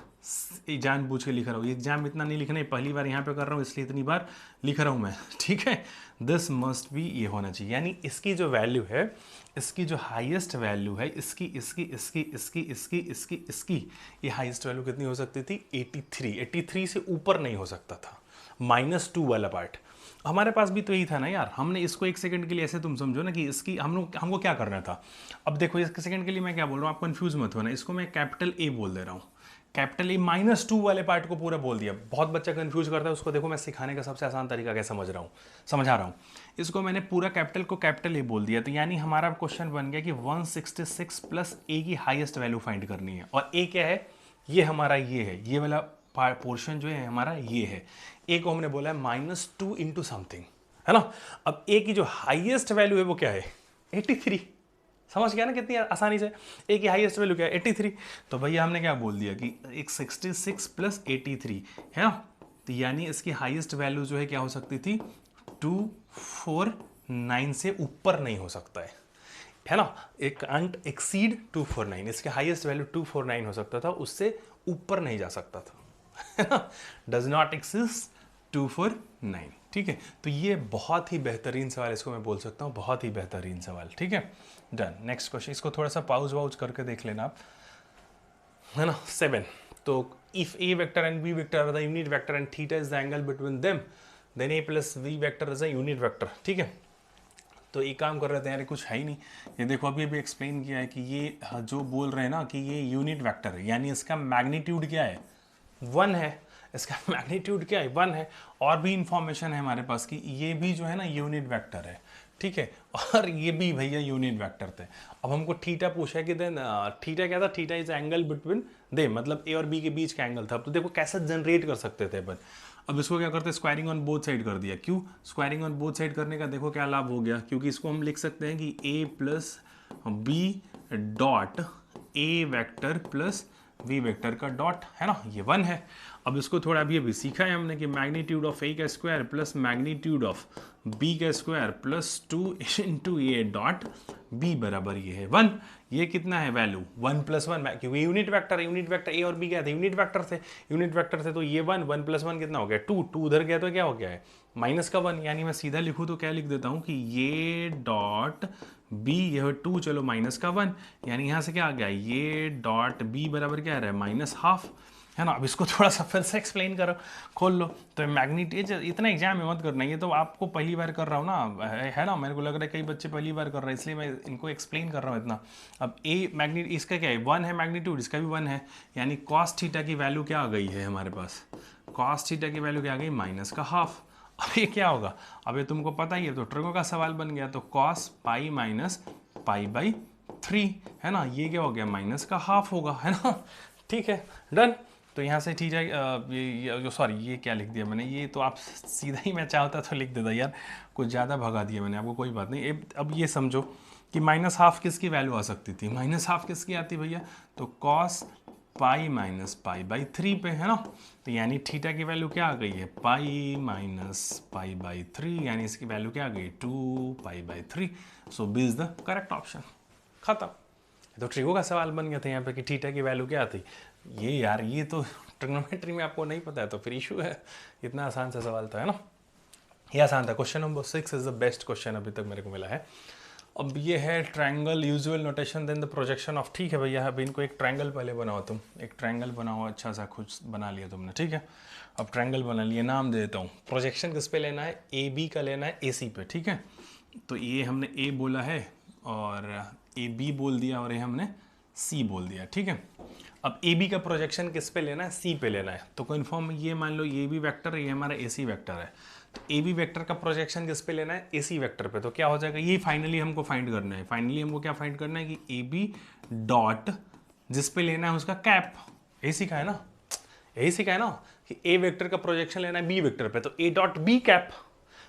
जानबूझ के लिख रहा हूँ, एग्जाम इतना नहीं लिखना है, पहली बार यहाँ पे कर रहा हूँ इसलिए इतनी बार लिख रहा हूँ मैं। ठीक है, दिस मस्ट बी, ये होना चाहिए। यानी इसकी जो वैल्यू है, इसकी जो हाईएस्ट वैल्यू है, इसकी ये हाईएस्ट वैल्यू कितनी हो सकती थी 83 से ऊपर नहीं हो सकता था, -2 वाला पार्ट। हमारे पास भी तो यही था ना यार, हमने इसको एक सेकंड के लिए ऐसे तुम समझो ना कि इसकी हमको क्या करना था। अब देखो एक सेकंड के लिए मैं क्या बोल रहा हूँ, आप कंफ्यूज मत होना, इसको मैं कैपिटल ए बोल दे रहा हूँ, कैपिटल ए -2 वाले पार्ट को पूरा बोल दिया। बहुत बच्चा कंफ्यूज करता है उसको, देखो मैं सिखाने का सबसे आसान तरीका क्या समझा रहा हूँ। इसको मैंने पूरा कैपिटल को कैपिटल ए बोल दिया, तो यानी हमारा क्वेश्चन बन गया कि 166 प्लस ए की हाईएस्ट वैल्यू फाइंड करनी है। और ए क्या है, ये हमारा ये है, ये वाला पोर्शन जो है हमारा ये है। ए को हमने बोला है -2 इंटू समथिंग, है ना। अब ए की जो हाईएस्ट वैल्यू है वो क्या है, 83। समझ गया ना कितनी आसानी से, ए की हाईएस्ट वैल्यू क्या है 83। तो भैया हमने क्या बोल दिया कि एक 66 प्लस 83 है ना, तो यानी इसकी हाईएस्ट वैल्यू जो है क्या हो सकती थी, 249 से ऊपर नहीं हो सकता है ना। एक कांट एक्सीड 249, इसके हाईएस्ट वैल्यू 249 हो सकता था, उससे ऊपर नहीं जा सकता था, है ना। डज नॉट एक्सिस्ट 249, ठीक है। तो ये बहुत ही बेहतरीन सवाल, इसको मैं बोल सकता हूँ बहुत ही बेहतरीन सवाल, ठीक है। डन। नेक्स्ट क्वेश्चन, इसको थोड़ा सा पाउज वाउज करके देख लेना आप, है ना। 7, तो if A vector and B vector are the unit vector and theta is the angle between them, then A plus B vector is a unit vector, ठीक है। तो एक काम कर रहे थे यार, कुछ है ही नहीं, ये देखो अभी अभी एक्सप्लेन किया है कि ये जो बोल रहे हैं ना कि ये यूनिट वेक्टर है, यानी इसका मैग्नीट्यूड क्या है, 1 है। इसका मैग्नीट्यूड क्या है, 1 है। और भी इंफॉर्मेशन है हमारे पास कि ये भी जो है ना यूनिट वेक्टर है, ठीक है। और ये भी भैया यूनिट वेक्टर थे। अब हमको थीटा पूछा है कि देन थीटा क्या था, थीटा इज एंगल बिटवीन दे, मतलब ए और बी के बीच का एंगल था। तो देखो कैसे जनरेट कर सकते थे अपन। अब इसको क्या करते हैं, स्क्वायरिंग ऑन बोथ साइड कर दिया। क्यों स्क्वायरिंग ऑन बोथ साइड करने का, देखो क्या लाभ हो गया, क्योंकि इसको हम लिख सकते हैं कि ए प्लस बी डॉट ए वेक्टर प्लस वी वेक्टर का डॉट, है ना, ये 1 है। अब इसको थोड़ा अभी सीखा है हमने कि मैग्नीट्यूड ऑफ ए का square plus magnitude of B का स्क्वायर प्लस 2 इंटू ए डॉट बी बराबर ये है 1। ये कितना है वैल्यू, 1 + 1, क्योंकि यूनिट वेक्टर है, यूनिट वेक्टर ए और बी क्या थे, यूनिट वेक्टर थे, तो ये 1 + 1 कितना हो गया 2, 2 उधर गया तो क्या हो गया है -1। यानी मैं सीधा लिखूँ तो क्या लिख देता हूँ कि ये डॉट बी, यह 2, चलो -1, यानी यहाँ से क्या आ गया, ये डॉट बी बराबर क्या आ रहा है -1/2, है ना। अब इसको थोड़ा सा फिर से एक्सप्लेन करो, खोल लो। तो मैग्नीट्यूड इतना एग्जाम में मत करना, ये तो आपको पहली बार कर रहा हूँ ना, है ना। मेरे को लग रहा है कई बच्चे पहली बार कर रहे हैं, इसलिए मैं इनको एक्सप्लेन कर रहा हूँ इतना। अब ए मैग्नीट इसका क्या है, 1 है मैग्नीट्यूड, इसका भी 1 है, यानी कॉस थीटा की वैल्यू क्या आ गई है हमारे पास, कॉस थीटा की वैल्यू क्या आ गई, -1/2। अब ये क्या होगा, अब ये तुमको पता ही है, तो ट्रिगो का सवाल बन गया, तो कॉस पाई -π/3, है ना। ये क्या हो गया, -1/2 होगा, है ना, ठीक है। डन। तो यहाँ से ठीक है, ये सॉरी ये क्या लिख दिया मैंने, ये तो आप सीधा ही मैं चाहता तो लिख देता यार, कुछ ज़्यादा भगा दिया मैंने आपको, कोई बात नहीं। अब ये समझो कि -1/2 किसकी वैल्यू आ सकती थी, -1/2 किसकी आती भैया, तो कॉस पाई -π/3 पे, है ना। तो यानी थीटा की वैल्यू क्या आ गई है, पाई -π/3, यानी इसकी वैल्यू क्या आ गई 2π/3। So b is the correct option, खत्म। तो ट्रिगो का सवाल बन गया था यहाँ पे कि थीटा की वैल्यू क्या आती। ये यार ये तो ट्रिग्नोमेट्री में आपको नहीं पता है तो फिर इशू है, इतना आसान सा सवाल था, है ना। ये आसान था। Question number 6 is the best question अभी तक मेरे को मिला है। अब ये है triangle usual notation then the projection of, ठीक है भैया। अभी इनको एक ट्रायंगल पहले बनाओ, तुम एक ट्रायंगल बनाओ, अच्छा सा कुछ बना लिया तुमने, ठीक है। अब ट्रायंगल बना लिया, नाम दे देता हूँ। प्रोजेक्शन किस पे लेना है, ए बी का लेना है ए सी पे, ठीक है। तो ये हमने ए बोला है और ए बी बोल दिया और ये हमने सी बोल दिया, ठीक है। अब ए बी का प्रोजेक्शन किस पे लेना है, सी पे लेना है। तो कन्फर्म ये मान लो ये भी वेक्टर है, ये हमारा ए सी वेक्टर है। तो ए बी वेक्टर का प्रोजेक्शन किस पे लेना है, ए सी वेक्टर पे। तो क्या हो जाएगा, ये फाइनली हमको फाइंड करना है। फाइनली हमको क्या फाइंड करना है कि ए बी डॉट जिस पे लेना है उसका कैप, ए सी का है ना, यही सीखा है ना कि ए वेक्टर का प्रोजेक्शन लेना है बी वेक्टर पे, तो ए डॉट बी कैप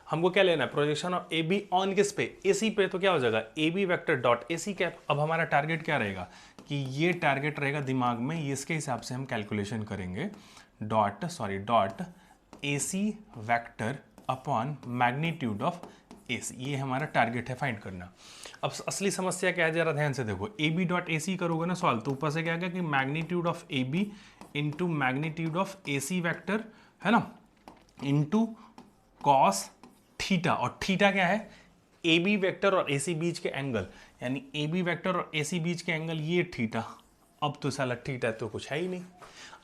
हमको क्या लेना है, projection of A B on किस पे, ए सी पे। तो क्या हो जाएगा, A B vector dot A C cap. अब हमारा टारगेट क्या रहेगा कि ये टारगेट रहेगा दिमाग में, ये इसके हिसाब से हम कैलकुलेशन करेंगे। Dot A c vector upon magnitude of A c, ये हमारा टारगेट है फाइंड करना। अब असली समस्या क्या है, जरा ध्यान से देखो। ए बी डॉट ए सी करोगे ना सॉल्व, तो ऊपर से क्या कि magnitude of A B into magnitude of A C vector, है ना, इंटू कॉस थीटा। और थीटा क्या है, ए बी वैक्टर और ए सी बीच के एंगल, यानी ए बी वैक्टर और ए सी बीच के एंगल ये थीटा अब तो साला थीटा तो कुछ है ही नहीं।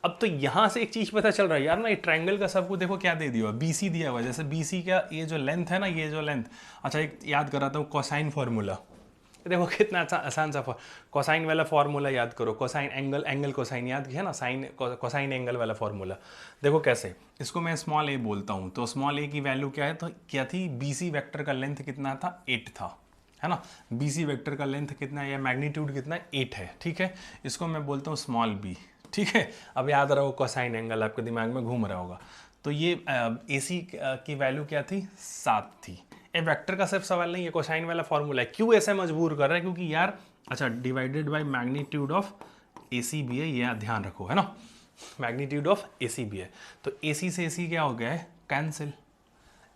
अब तो यहाँ से एक चीज़ पता चल रहा है यार ना, ये ट्रायंगल का सबको देखो क्या दे दिया हुआ, BC दिया हुआ है। जैसे BC का ये जो लेंथ है ना, ये जो लेंथ, अच्छा एक याद कराता हूँ कोसाइन फार्मूला। देखो कितना आसान सा कोसाइन वाला फार्मूला याद करो, कोसाइन एंगल, एंगल कोसाइन याद किया ना, साइन कोसाइन एंगल वाला फार्मूला। देखो कैसे, इसको मैं स्मॉल a बोलता हूँ, तो स्मॉल a की वैल्यू क्या है, तो क्या थी, BC वेक्टर का लेंथ कितना था, 8 था, है ना। BC वेक्टर का लेंथ कितना है या मैग्नीट्यूड कितना है, 8 है, ठीक है। इसको मैं बोलता हूँ स्मॉल b, ठीक है। अब याद रहो कोसाइन एंगल आपके दिमाग में घूम रहा होगा। तो ये AC की वैल्यू क्या थी, 7 थी। ये वेक्टर का सिर्फ सवाल नहीं है, कोसाइन वाला फॉर्मूला है। क्यों ऐसे मजबूर कर रहा है, क्योंकि यार अच्छा divided by magnitude of AC भी है, ये ध्यान रखो, है ना, मैग्नीट्यूड ऑफ AC भी है। तो AC से AC क्या हो गया है, कैंसिल।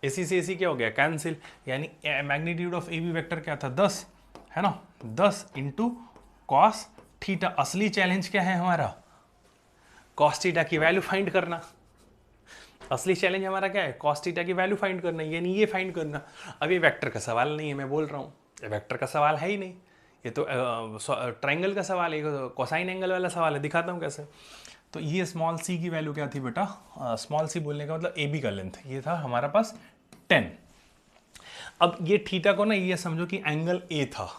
AC से AC क्या हो गया, कैंसिल। यानी मैग्नीट्यूड ऑफ AB वेक्टर क्या था, 10, है ना, 10 इंटू कॉस थीटा। असली चैलेंज क्या है हमारा, कॉस थीटा की वैल्यू फाइंड करना। असली चैलेंज हमारा क्या है, कॉस थीटा की वैल्यू फाइंड करना, यानी ये फाइंड करना। अब ये वेक्टर का सवाल नहीं है, मैं बोल रहा हूँ, ये वेक्टर का सवाल है ही नहीं, ये तो ट्रायंगल का सवाल है, कोसाइन एंगल वाला सवाल है। दिखाता हूँ कैसे। तो ये स्मॉल c की वैल्यू क्या थी बेटा, स्मॉल c बोलने का मतलब AB का लेंथ, ये था हमारा पास 10। अब ये थीटा को ना ये समझो कि एंगल A था,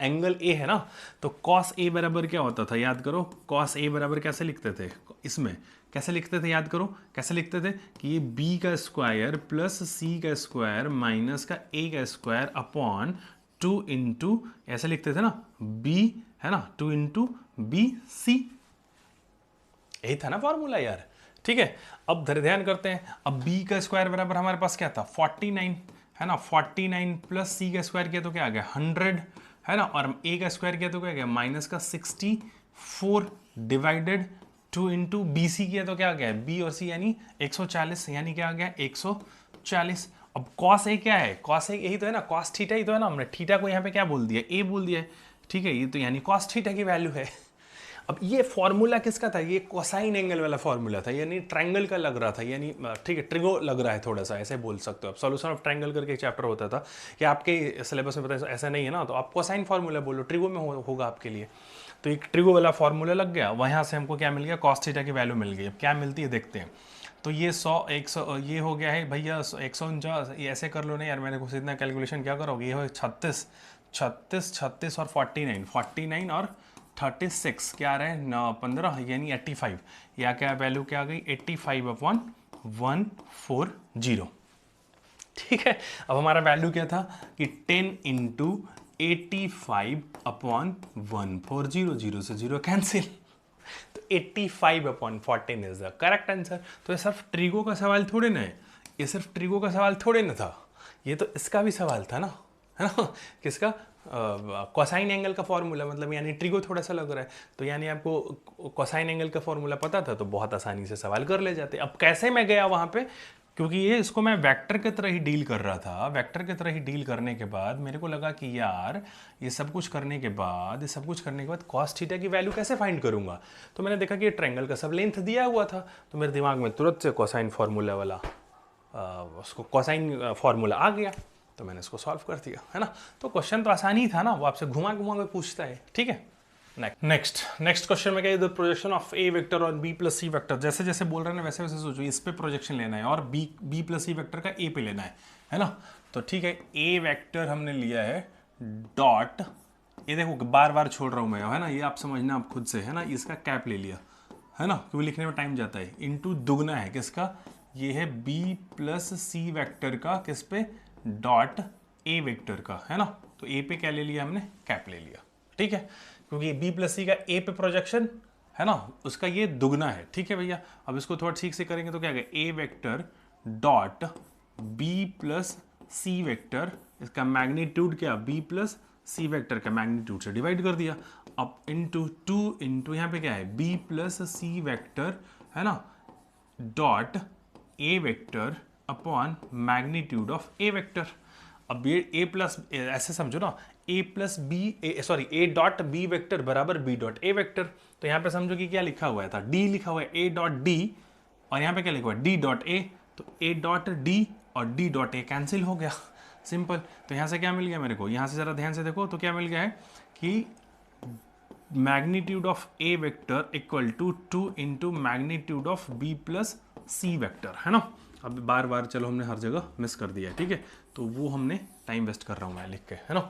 एंगल A है ना, तो कॉस A बराबर क्या होता था, याद करो, कॉस A बराबर कैसे लिखते थे, इसमें कैसे लिखते थे, याद करो कैसे लिखते थे, कि ये B का स्क्वायर प्लस C का स्क्वायर माइनस का A का स्क्वायर अपॉन 2 इंटू, ऐसे लिखते थे ना, B, है ना, 2 इंटू BC, यही था ना फॉर्मूला यार, ठीक है। अब ध्यान करते हैं, अब B का स्क्वायर बराबर हमारे पास क्या था, 49, है ना, 49 प्लस C का स्क्वायर किया तो क्या आ गया, 100, है ना, और A का स्क्वायर किया तो क्या गया, माइनस का 64 डिवाइडेड 2 इंटू BC किया तो क्या आ गया, B और C यानी 140, यानी क्या आ गया 140। अब कॉस A क्या है, कॉस A यही तो है ना, कॉस थीटा ही तो है ना, हमने थीटा को यहाँ पे क्या बोल दिया, A बोल दिया है, ठीक है। ये तो यानी कॉस थीटा की वैल्यू है। अब ये फॉर्मूला किसका था, ये कोसाइन एंगल वाला फॉर्मूला था, यानी ट्रायंगल का लग रहा था, यानी ठीक है, ट्रिगो लग रहा है थोड़ा सा, ऐसे बोल सकते हो आप। सॉल्यूशन ऑफ ट्रायंगल करके एक चैप्टर होता था, कि आपके सिलेबस में पता है ऐसा नहीं है ना, तो आप कोसाइन फॉर्मूला बोलो, ट्रिगो में होगा आपके लिए। तो एक ट्रिगो वाला फॉर्मूला लग गया, वहाँ से हमको क्या मिल गया, कॉस थीटा की वैल्यू मिल गई। अब क्या मिलती है देखते हैं। तो ये 100 100 ये हो गया है भैया 149, ये ऐसे कर लो ना यार, मैंने कुछ इतना कैलकुलेशन क्या करोगे, ये हो 36 36 36 और 49 49 और 36 क्या आ रहा है, 15 यानी 85, या क्या वैल्यू क्या आ गई, 85/140, ठीक है। अब हमारा वैल्यू क्या था कि 10 इंटू 85/140, 0 से 0 कैंसिल, तो 85/14 इज द करेक्ट आंसर। तो ये सिर्फ ट्रिगो का सवाल थोड़े ना है, ये सिर्फ ट्रिगो का सवाल थोड़े ना था, ये तो इसका भी सवाल था ना, है ना, किसका, कोसाइन एंगल का फॉर्मूला, मतलब यानी ट्रिगो थोड़ा सा लग रहा है, तो यानी आपको कोसाइन एंगल का फॉर्मूला पता था, तो बहुत आसानी से सवाल कर ले जाते। अब कैसे मैं गया वहाँ पे, क्योंकि ये इसको मैं वेक्टर की तरह ही डील कर रहा था, वेक्टर की तरह ही डील करने के बाद मेरे को लगा कि यार ये सब कुछ करने के बाद कॉस थीटा की वैल्यू कैसे फाइंड करूंगा। तो मैंने देखा कि ये ट्रायंगल का सब लेंथ दिया हुआ था, तो मेरे दिमाग में तुरंत से कोसाइन फार्मूला वाला उसको कोसाइन फार्मूला आ गया, तो मैंने इसको सॉल्व कर दिया, है ना। तो क्वेश्चन तो आसान ही था ना, वो आपसे घुमा घुमा के पूछता है, ठीक है। नेक्स्ट क्वेश्चन में क्या है, the projection of A vector और बी प्लस सी वेक्टर, जैसे जैसे बोल रहे हैं वैसे वैसे सोचो, इस पे प्रोजेक्शन लेना है और बी प्लस सी वेक्टर का ए पे लेना है ना। तो ठीक है, ए वेक्टर हमने लिया है डॉट, ये देखो बार बार छोड़ रहा हूँ मैं, है ना, ये आप समझना आप खुद से, है ना, इसका कैप ले लिया, है ना, क्योंकि लिखने में टाइम जाता है, इंटू दुगना है किसका, ये है बी प्लस सी वेक्टर का, किस पे, डॉट ए वेक्टर का, है ना। तो ए पे क्या ले लिया हमने, कैप ले लिया, ठीक है, क्योंकि बी प्लस सी का ए पे प्रोजेक्शन है ना, उसका ये दुगना है, ठीक है भैया। अब इसको थोड़ा ठीक से करेंगे तो क्या है, ए vector dot B plus C vector, इसका मैग्नीट्यूड क्या, बी प्लस सी वेक्टर का मैग्नीट्यूड से डिवाइड कर दिया, अब इंटू 2 इंटू यहाँ पे क्या है, बी प्लस सी वेक्टर, है ना, dot A vector upon magnitude of A vector. अब ये ए प्लस, ऐसे समझो ना, a plus b, sorry a dot B vector बराबर बी डॉट ए वेक्टर। तो यहाँ पे समझो कि क्या लिखा हुआ था, डी लिखा हुआ है, ए डॉट डी, और यहाँ पे क्या लिखा हुआ है, डी डॉट ए। तो ए डॉट डी और डी डॉट ए कैंसिल हो गया, सिंपल। तो यहाँ से क्या मिल गया मेरे को, यहाँ से ज़रा ध्यान से देखो, तो क्या मिल गया है कि magnitude of A vector equal to 2 into magnitude of B plus C vector, है ना। अब बार बार चलो हमने हर जगह मिस कर दिया है, ठीक है, तो वो हमने टाइम वेस्ट कर रहा हूँ मैं लिख के, है ना।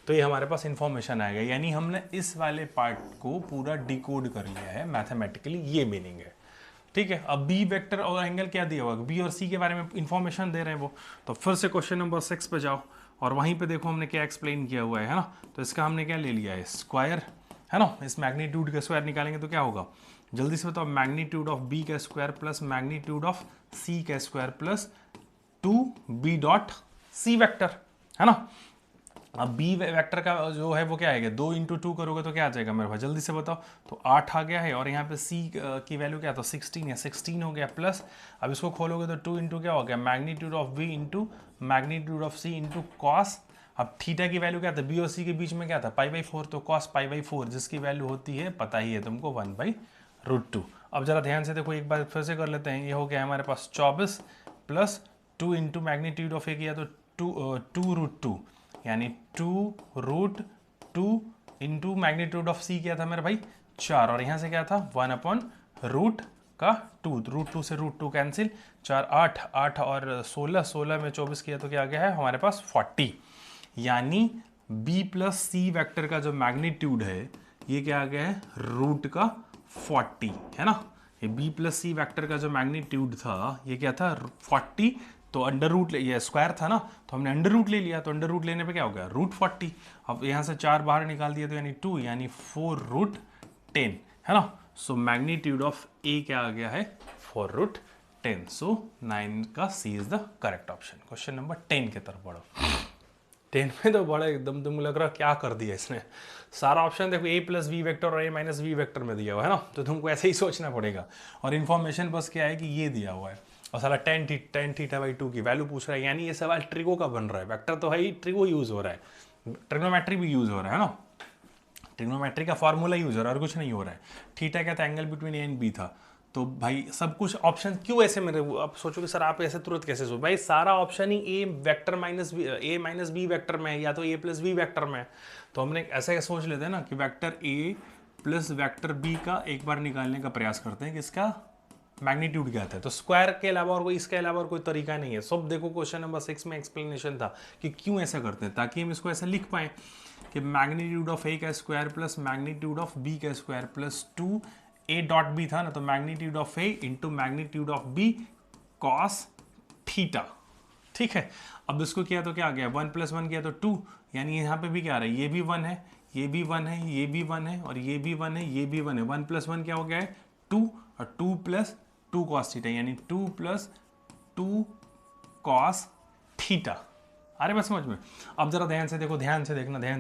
तो ये हमारे पास इंफॉर्मेशन आएगा, यानी हमने इस वाले पार्ट को पूरा डिकोड कर लिया है मैथमेटिकली, ये मीनिंग है, ठीक है। अब बी वेक्टर और एंगल क्या दिया हुआ, बी और सी के बारे में इंफॉर्मेशन दे रहे हैं वो। तो फिर से क्वेश्चन नंबर 6 पे जाओ और वहीं पे देखो हमने क्या एक्सप्लेन किया हुआ है ना। तो इसका हमने क्या ले लिया है, स्क्वायर, है ना। इस मैग्नीट्यूड का स्क्वायर निकालेंगे तो क्या होगा, जल्दी से बताओ, मैग्नीट्यूड ऑफ बी का square plus magnitude of C का square plus 2b dot C vector, है ना। अब बी वेक्टर का जो है वो क्या आएगा, 2 इंटू 2 करोगे तो क्या आ जाएगा मेरे भाई, जल्दी से बताओ। तो 8 आ गया है और यहाँ पे सी की वैल्यू क्या, तो 16 है, 16 हो गया प्लस, अब इसको खोलोगे तो 2 इंटू क्या हो गया, magnitude of B into magnitude of C into cos. अब थीटा की वैल्यू क्या था, बी और सी के बीच में क्या था, π/4, तो कॉस π/4 जिसकी वैल्यू होती है पता ही है तुमको 1/√2। अब जरा ध्यान से देखो, एक बार फिर से कर लेते हैं। ये हो गया हमारे पास 24 प्लस 2 इंटू मैग्नीट्यूड ऑफ ए किया तो 2√2, यानी 2√2 इंटू मैग्नीट्यूड ऑफ सी क्या था मेरा भाई 4, और यहाँ से क्या था 1/√2 √2 से √2 कैंसिल, 4 8 8 और 16 में 24 किया तो क्या आ गया है हमारे पास 40, यानी b प्लस सी वैक्टर का जो मैग्नीट्यूड है ये क्या आ गया है रूट का 40, है ना। ये b प्लस सी वैक्टर का जो मैग्नीट्यूड था ये क्या था 40, तो अंडर रूट ये स्क्वायर था ना, तो हमने अंडर रूट ले लिया, तो अंडर रूट लेने पे क्या हो गया √40। अब यहाँ से 4 बाहर निकाल दिया तो यानी 2, यानी 4√10, है ना। सो मैग्नीट्यूड ऑफ ए क्या आ गया है 4√10। सो 9 का c is the correct option. Question number 10 की तरफ बढ़ो। 10 में तो बड़ा एकदम तुम लग रहा क्या कर दिया इसने, सारा ऑप्शन देखो a प्लस वी वेक्टर और a माइनस वी वेक्टर में दिया हुआ है ना, तो तुमको ऐसे ही सोचना पड़ेगा। और इन्फॉर्मेशन बस क्या है कि ये दिया हुआ है और साला tan θ/2 की वैल्यू पूछ रहा है, यानी ये सवाल ट्रिगो का बन रहा है। वेक्टर तो है ही, ट्रिगो यूज हो रहा है, ट्रिग्नोमेट्री भी यूज हो रहा है ना, ट्रिग्नोमेट्री का फॉर्मूला यूज हो रहा है और कुछ नहीं हो रहा है। थीटा क्या था, angle between A and B था। तो भाई सब कुछ ऑप्शन क्यों ऐसे मेरे, आप सोचोगे सर आप ऐसे तुरंत कैसे सोच, भाई सारा ऑप्शन ही ए वेक्टर माइनस ए माइनस बी वेक्टर में है या तो ए प्लस बी वेक्टर में है। तो हमने ऐसे सोच लेते हैं ना कि vector A plus vector B का एक बार निकालने का प्रयास करते हैं कि इसका मैग्नीट्यूड क्या था। तो स्क्वायर के अलावा और कोई इसके अलावा और कोई तरीका नहीं है। सब देखो क्वेश्चन नंबर 6 में एक्सप्लेनेशन था कि क्यों ऐसा करते हैं, ताकि हम इसको ऐसे लिख पाए कि मैग्नीट्यूड ऑफ ए का square plus magnitude of B का square plus 2 a dot b था ना, तो magnitude of A into magnitude of b cos theta, ठीक है। अब इसको किया तो क्या आ गया 1 + 1 किया तो 2, यानी यहाँ पे भी क्या आ रहा है, ये भी 1 है, ये भी 1 है, ये भी 1 है और ये भी 1 है, ये भी 1 है। 1 + 1 क्या हो गया है 2 और 2 + 2 कॉस थीटा, यानी 2 + 2 कॉस थीटा। अरे बस समझ में। अब जरा ध्यान से देखो, ध्यान से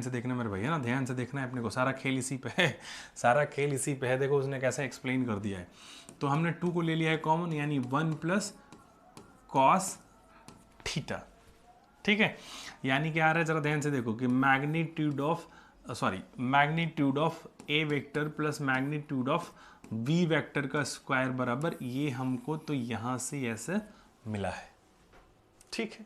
देखना मेरे भाई, है ना, ध्यान से देखना है अपने को, सारा खेल इसी पे है, सारा खेल इसी पे है। देखो उसने कैसे एक्सप्लेन कर दिया है। तो हमने 2 को ले लिया है कॉमन, यानी 1 + कॉस थीटा, ठीक है। यानी क्या आ रहा है, जरा ध्यान से देखो कि magnitude of A vector plus magnitude of V vector का स्क्वायर बराबर ये हमको तो यहाँ से ऐसे मिला है, ठीक है।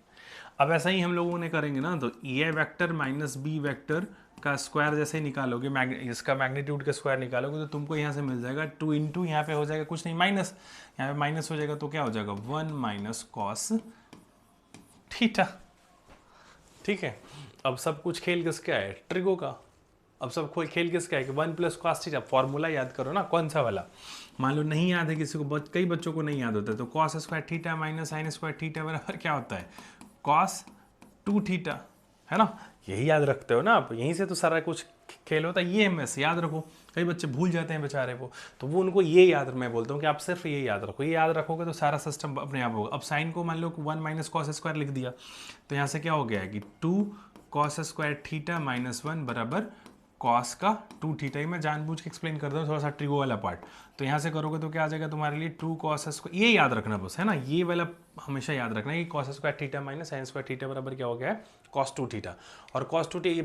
अब ऐसा ही हम लोगों ने करेंगे ना, तो ए वेक्टर माइनस बी वेक्टर का स्क्वायर जैसे निकालोगे, इसका मैग्नीट्यूड का स्क्वायर निकालोगे तो तुमको यहाँ से मिल जाएगा 2 इंटू यहाँ पे हो जाएगा कुछ नहीं माइनस, यहाँ पे माइनस हो जाएगा तो क्या हो जाएगा 1 - कॉस थीटा, ठीक है। अब सब कुछ खेल किसका है, ट्रिगो का। अब सब खेल किसका है कि 1 + कॉस थीटा, फॉर्मूला याद करो ना, कौन सा वाला, मान लो नहीं याद है किसी को, कई बच्चों को नहीं याद होता है, तो cos square theta minus sine square theta बराबर क्या होता है कॉस 2 थीटा, है ना। यही याद रखते हो ना आप, यहीं से तो सारा कुछ खेल होता है, ये हमें याद रखो। कई बच्चे भूल जाते हैं बेचारे तो वो उनको ये याद, मैं बोलता हूँ कि आप सिर्फ ये याद रखो, ये याद रखोगे तो सारा सिस्टम अपने आप होगा। अब साइन को मान लो 1 - कॉस स्क्वायर लिख दिया, तो यहाँ से क्या हो गया है कि 2 कॉस स्क्वायर थीटा - 1 बराबर कॉस का 2 थीटा। ही मैं जानबूझ के एक्सप्लेन कर दूँ थोड़ा सा ट्रिगो वाला पार्ट। तो यहाँ से करोगे तो क्या आ जाएगा तुम्हारे लिए 2 कॉस स्क्वायर, ये याद रखना बस, है ना, ये वाला हमेशा याद रखना है कि cos square theta minus sine square theta बराबर क्या हो गया है कॉस 2 थीटा। और कॉस 2 ये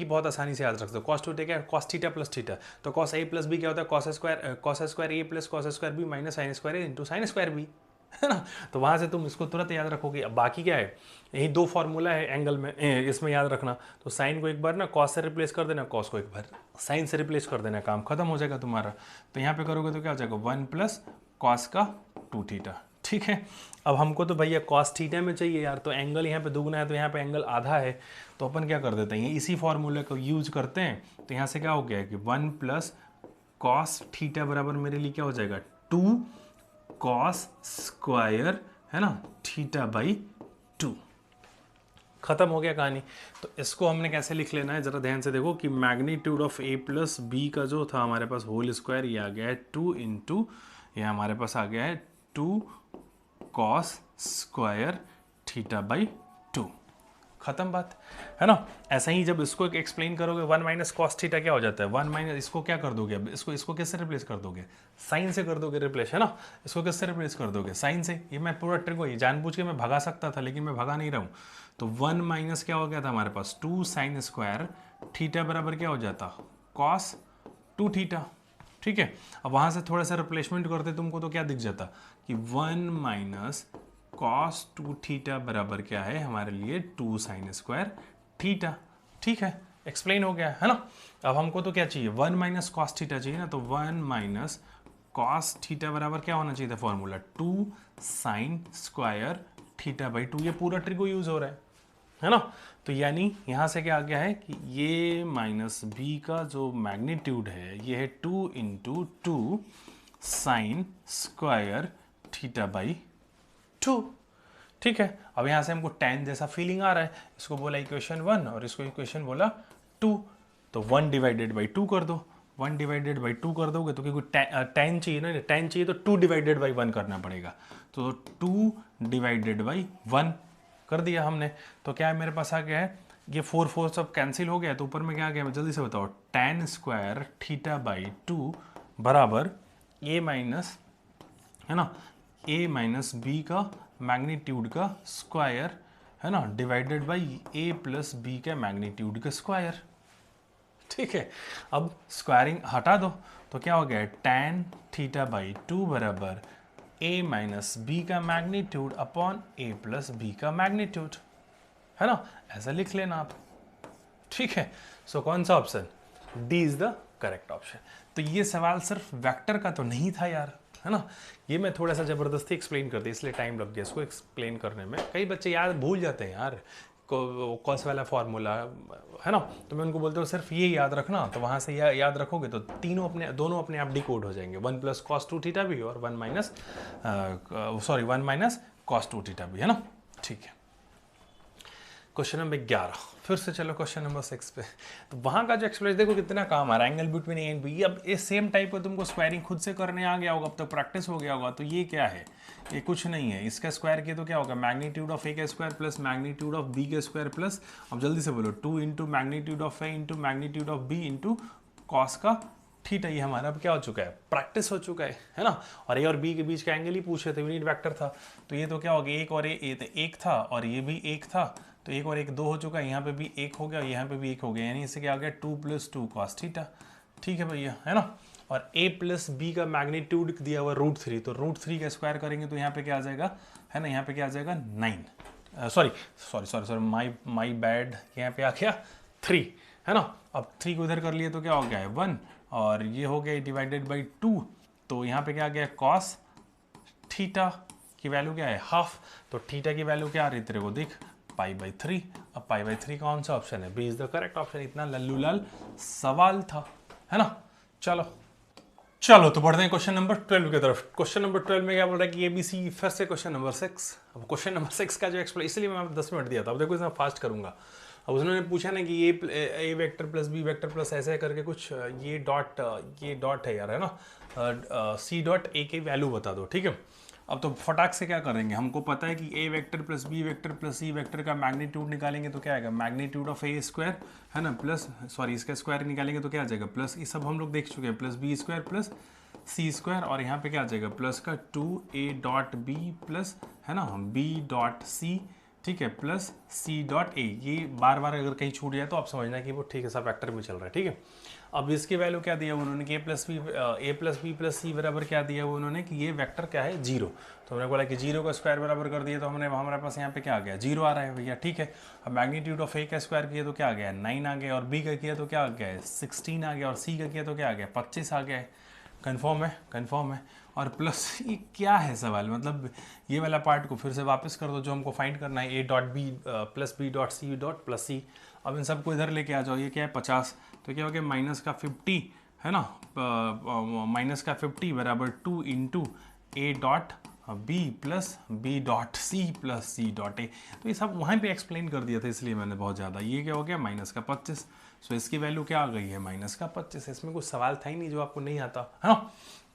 बहुत आसानी से याद रख सकते हो। कॉस 2 क्या है कॉस थीटा प्लस थीटा, तो कॉस a + b क्या होता है cos square a + cos square b minus sine square a into sine square b, है ना। तो वहाँ से तुम इसको तुरंत याद रखोगे। अब बाकी क्या है, यही दो फार्मूला है एंगल में, इसमें याद रखना। तो साइन को एक बार ना कॉस से रिप्लेस कर देना, कॉस को एक बार साइन से रिप्लेस कर देना, काम खत्म हो जाएगा तुम्हारा। तो यहाँ पे करोगे तो क्या हो जाएगा, 1 प्लस कॉस का 2 थीटा। ठीक है, अब हमको तो भैया कॉस थीटा में चाहिए यार, तो एंगल यहाँ पे दुगना है तो यहाँ पे एंगल आधा है, तो अपन क्या कर देते हैं, इसी फॉर्मूले को यूज करते हैं। तो यहाँ से क्या हो गया कि 1 प्लस कॉस थीटा बराबर मेरे लिए क्या हो जाएगा, 2 कॉस स्क्वायर, है ना, थीटा बाई 2। खत्म हो गया कहानी। तो इसको हमने कैसे लिख लेना है, जरा ध्यान से देखो कि magnitude of A plus B का जो था हमारे पास होल स्क्वायर, ये आ गया है 2 इंटू, ये हमारे पास आ गया है 2 कॉस स्क्वायर थीटा बाई 2। खत्म बात, है ना। ऐसा ही जब इसको एक्सप्लेन करोगे, 1 माइनस कॉस थीटा क्या हो जाता है, 1 माइनस, इसको क्या कर दोगे, अब इसको किससे रिप्लेस कर दोगे, साइन से कर दोगे रिप्लेस, है ना। इसको किससे रिप्लेस कर दोगे, साइन से। ये मैं पूरा ट्रिक वही जानबूझ के मैं भगा सकता था, लेकिन मैं भगा नहीं रहा हूँ। तो 1 माइनस क्या हो गया था हमारे पास, 2 साइन स्क्वायर थीटा बराबर क्या हो जाता, कॉस 2 थीटा। ठीक है, अब वहाँ से थोड़ा सा रिप्लेसमेंट करते तुमको तो क्या दिख जाता कि 1 माइनस कॉस 2 थीटा बराबर क्या है हमारे लिए, 2 साइन स्क्वायर थीटा। ठीक है, एक्सप्लेन हो गया, है ना। अब हमको तो क्या चाहिए, 1 माइनस कॉस थीटा चाहिए ना, तो 1 माइनस कॉस थीटा बराबर क्या होना चाहिए था formula, 2 sine square theta by 2। ये पूरा ट्रिक यूज हो रहा है ना। तो यानी यहाँ से क्या आ गया है कि ये माइनस बी का जो मैग्नीट्यूड है ये है 2 into 2 sine square theta by 2। ठीक है, अब यहाँ से हमको tan जैसा फीलिंग आ रहा है, इसको बोला इक्वेशन 1 और इसको इक्वेशन बोला 2। तो 1 डिवाइडेड बाई 2 कर दो, 1 डिवाइडेड बाई 2 कर दोगे तो क्योंकि tan चाहिए ना, tan चाहिए तो 2 डिवाइडेड बाई 1 करना पड़ेगा। तो 2 डिवाइडेड बाई 1 कर दिया हमने। तो क्या है मेरे पास आ गया है, ये 4 4 सब कैंसिल हो गया, तो ऊपर में क्या आ गया, मैं जल्दी से बताओ, tan स्क्वायर थीटा बाई 2 बराबर a माइनस, है ना, a माइनस बी का मैग्नीट्यूड का स्क्वायर, है ना, divided by a plus B का मैग्नीट्यूड का स्क्वायर। ठीक है, अब स्क्वायरिंग हटा दो तो क्या हो गया, tan थीटा बाई 2 बराबर a माइनस बी का magnitude upon a plus B का मैग्नीट्यूड, है ना। ऐसा लिख लेना आप। ठीक है, सो कौन सा option, D is the correct option. तो ये सवाल सिर्फ वेक्टर का तो नहीं था यार, है ना। ये मैं थोड़ा सा ज़बरदस्ती एक्सप्लेन कर दी, इसलिए टाइम लग गया इसको एक्सप्लेन करने में। कई बच्चे याद भूल जाते हैं यार, कॉस वाला फार्मूला, है ना। तो मैं उनको बोलता हूँ सिर्फ ये याद रखना, तो वहाँ से याद रखोगे तो दोनों अपने आप डिकोड हो जाएंगे, 1 प्लस कॉस 2 थीटा भी और 1 माइनस कॉस 2 थीटा भी, है ना। ठीक है, क्वेश्चन नंबर 11, फिर से चलो क्वेश्चन नंबर 6 पे। तो वहाँ का जो एक्सप्लेन देखो कितना काम आ रहा है, angle between A and B. अब इस सेम टाइप का तुमको स्क्वायरिंग खुद से करने आ गया होगा, अब तक प्रैक्टिस हो गया होगा। तो ये क्या है, ये कुछ नहीं है, इसका स्क्वायर किया तो क्या होगा, मैग्नीट्यूड ऑफ ए का square plus magnitude of B का स्क्वायर प्लस, अब जल्दी से बोलो, 2 into magnitude of A into magnitude of B into cos का थीटा। ये हमारा अब क्या हो चुका है, प्रैक्टिस हो चुका है ना। और ए और बी के बीच का एंगल ही पूछे थे, यूनिट वेक्टर था। तो ये तो क्या हो गया, एक और एक था और ये भी एक था, तो एक और एक 2 हो चुका है, यहाँ पे भी 1 हो गया, यहाँ पे भी 1 हो गया, यानी इससे क्या आ गया, 2 प्लस 2 कॉस थीटा। ठीक है भैया, है ना। और a प्लस बी का मैग्नीट्यूड दिया हुआ √3, तो √3 का स्क्वायर करेंगे तो यहाँ पे क्या आ जाएगा, है ना, यहाँ पे क्या आ जाएगा 9, सॉरी माई बैड, यहाँ पे आ गया 3, है ना। अब 3 को इधर कर लिए तो क्या हो गया है 1, और ये हो गया डिवाइडेड बाई 2, तो यहाँ पे क्या आ गया कॉस थीटा की वैल्यू क्या है हाफ, तो थीटा की वैल्यू क्या आ रही तेरे को देख, π/3। अब π/3 कौन सा ऑप्शन है, B is the correct option. इतना लल्लू लाल सवाल था, है ना। चलो तो बढ़ते हैं क्वेश्चन नंबर 12 की तरफ। क्वेश्चन नंबर 12 में क्या बोल रहा है कि ABC, फिर से क्वेश्चन नंबर 6। अब क्वेश्चन नंबर 6 का जो एक्सप्लेन, इसलिए मैं 10 मिनट दिया था, अब देखो इसमें फास्ट करूंगा। अब उसने पूछा ना कि a vector plus B vector plus ऐसे करके कुछ, ये डॉट है यार, है ना, सी डॉट ए की वैल्यू बता दो। ठीक है, अब तो फटाक से क्या करेंगे, हमको पता है कि a vector plus B vector plus C vector का मैग्नीट्यूड निकालेंगे तो क्या आएगा, मैग्नीट्यूड ऑफ ए स्क्वायर, है ना, प्लस इसका स्क्वायर निकालेंगे तो क्या आ जाएगा, प्लस, ये सब हम लोग देख चुके हैं, प्लस बी स्क्वायर प्लस सी स्क्वायर, और यहाँ पे क्या आ जाएगा प्लस का 2a डॉट बी प्लस, है ना, b डॉट सी, ठीक है, प्लस c डॉट ए। ये बार बार अगर कहीं छूट जाए तो आप समझना कि वो ठीक है सब वेक्टर में चल रहा है। ठीक है, अब इसकी वैल्यू क्या दिया उन्होंने कि ए प्लस बी प्लस सी बराबर क्या दिया वो उन्होंने कि ये वेक्टर क्या है 0। तो हमने बोला कि 0 का स्क्वायर बराबर कर दिया, तो हमने हमारे पास यहाँ पे क्या आ गया 0 आ रहा है भैया, ठीक है। अब मैग्नीट्यूड ऑफ ए का स्क्वायर किया तो क्या आ गया 9 आ गया, और बी का किया तो क्या आ गया है 16 आ गया, और सी का किया तो क्या आ गया 25 आ गया है। कन्फर्म है, कन्फर्म है। और प्लस ये क्या है सवाल, मतलब ये वाला पार्ट को फिर से वापस कर दो जो हमको फाइंड करना है, a dot B plus B dot c dot plus c. अब इन सबको इधर लेके आ जाओ, ये क्या है 50, तो क्या हो गया माइनस का 50 है ना, माइनस का 50 बराबर 2 into A dot B plus B dot C plus C dot A. तो ये सब वहाँ पे एक्सप्लेन कर दिया था, इसलिए मैंने बहुत ज़्यादा। ये क्या हो गया माइनस का 25, सो इसकी वैल्यू क्या आ गई है माइनस का 25। इसमें कुछ सवाल था ही नहीं जो आपको नहीं आता है ना।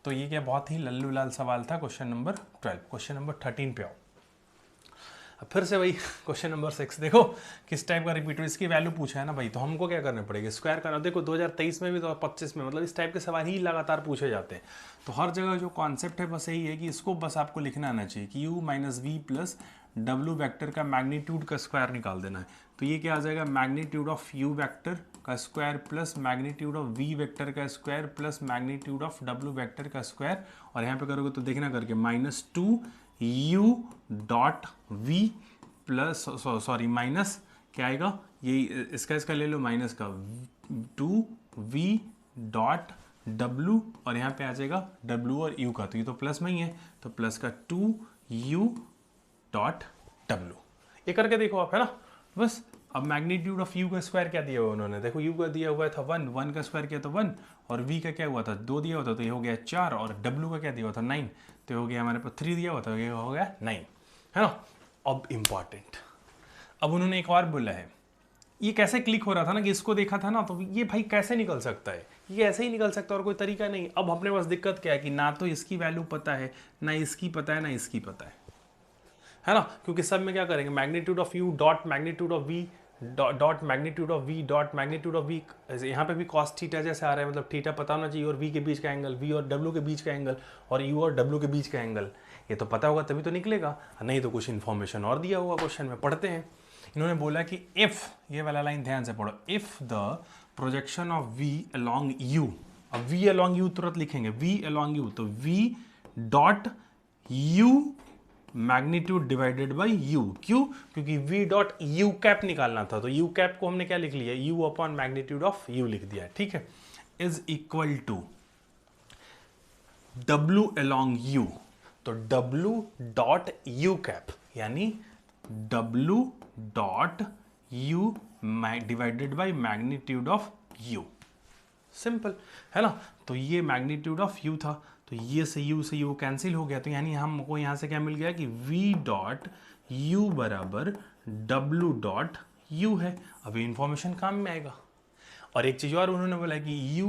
तो ये क्या बहुत ही लल्लू लाल सवाल था। Question number 12। क्वेश्चन नंबर 13 पे आओ। अब फिर से वही क्वेश्चन नंबर 6 देखो किस टाइप का रिपीट, इसकी वैल्यू पूछा है ना भाई, तो हमको क्या करना पड़ेगा स्क्वायर करना। देखो 2023 में भी तो 25 में, मतलब इस टाइप के सवाल ही लगातार पूछे जाते हैं। तो हर जगह जो कॉन्सेप्ट है बस यही है कि इसको बस आपको लिखना आना चाहिए कि u minus V plus W vector का मैग्नीट्यूड का स्क्वायर निकाल देना है। तो ये क्या आ जाएगा मैग्नीट्यूड ऑफ u वैक्टर का square plus magnitude of v vector का square plus magnitude of w vector का स्क्वायर, और यहाँ पे करोगे तो देखना करके -2 u dot v plus sorry minus क्या आएगा, ये इसका ले लो माइनस का 2v डॉट w, और यहाँ पे आ जाएगा w और u का, तो ये तो प्लस में ही है, तो प्लस का 2u डॉट w। ये करके देखो आप, है ना। बस अब मैग्नीट्यूड ऑफ u का स्क्वायर क्या दिया हुआ उन्होंने, देखो u का दिया हुआ था 1, 1 का स्क्वायर किया तो 1, और v का क्या हुआ था 2 दिया हुआ था, तो ये हो गया 4, और w का क्या दिया हुआ था 9, तो ये हो गया हमारे पास 3 दिया हुआ था, ये हो गया 9, है ना। अब इम्पॉर्टेंट, अब उन्होंने एक और बोला है, ये कैसे क्लिक हो रहा था ना कि इसको देखा था ना, तो ये भाई कैसे निकल सकता है, ये ऐसे ही निकल सकता है और कोई तरीका नहीं। अब अपने पास दिक्कत क्या है कि ना तो इसकी वैल्यू पता है, ना इसकी पता है, ना इसकी पता है ना। क्योंकि सब में क्या करेंगे magnitude of U dot magnitude of V dot magnitude of V dot magnitude of V, यहाँ पे भी कॉस थीटा जैसे आ रहा है, मतलब थीटा पता होना चाहिए और वी के बीच का एंगल, वी और डब्ल्यू के बीच का एंगल, और यू और डब्ल्यू के बीच का एंगल, ये तो पता होगा तभी तो निकलेगा, नहीं तो कुछ इन्फॉर्मेशन और दिया होगा क्वेश्चन में। पढ़ते हैं, इन्होंने बोला कि इफ, ये वाला लाइन ध्यान से पढ़ो, if the projection of V along U, अब वी अलॉन्ग यू तुरंत लिखेंगे, वी अलॉन्ग यू, तो V dot U magnitude divided by U, क्यों, क्योंकि v डॉट यू कैप निकालना था, तो यू कैप को हमने क्या लिख लिया u upon magnitude of u लिख दिया, ठीक है, is equal to w along u, तो w डॉट यू कैप यानी w dot u divided by magnitude of u, simple है ना। तो ये मैग्नीट्यूड ऑफ u था, तो ये से u कैंसिल हो गया, तो यानी हमको यहाँ से क्या मिल गया कि v डॉट u बराबर w डॉट u है। अब ये इंफॉर्मेशन काम में आएगा। और एक चीज और उन्होंने बोला कि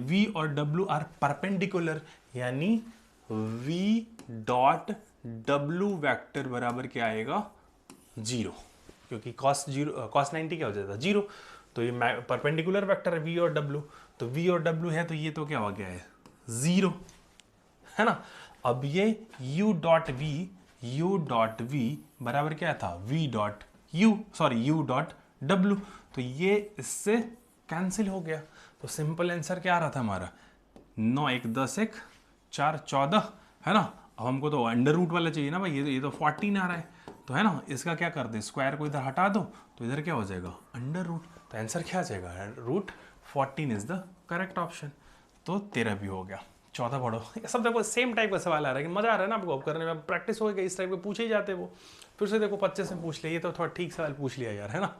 v और w आर परपेंडिकुलर, यानी v डॉट w वेक्टर बराबर क्या आएगा 0, क्योंकि cos 90 क्या हो जाता है 0, तो ये परपेंडिकुलर वेक्टर है v और w, तो v और w है तो ये तो क्या हो गया है 0, है ना। अब ये u डॉट v बराबर क्या था v dot u dot w, तो ये इससे कैंसिल हो गया। तो सिंपल आंसर क्या आ रहा था हमारा 9 1 10 1 4 14, है ना। अब हमको तो अंडर रूट वाला चाहिए ना भाई, ये तो 14 आ रहा है, तो है ना, इसका क्या कर दे स्क्वायर को इधर हटा दो, तो इधर क्या हो जाएगा अंडर रूट, तो आंसर क्या आ जाएगा root 14 is the correct option. तो 13 भी हो गया। 14 पढ़ो। सब देखो सेम टाइप का सवाल आ रहा है कि मजा आ रहा है ना आपको अब करने में, प्रैक्टिस हो गई, इस टाइप के पूछे ही जाते वो। फिर से देखो 25 में पूछ लिया, ये तो थोड़ा ठीक सवाल पूछ लिया यार, है ना।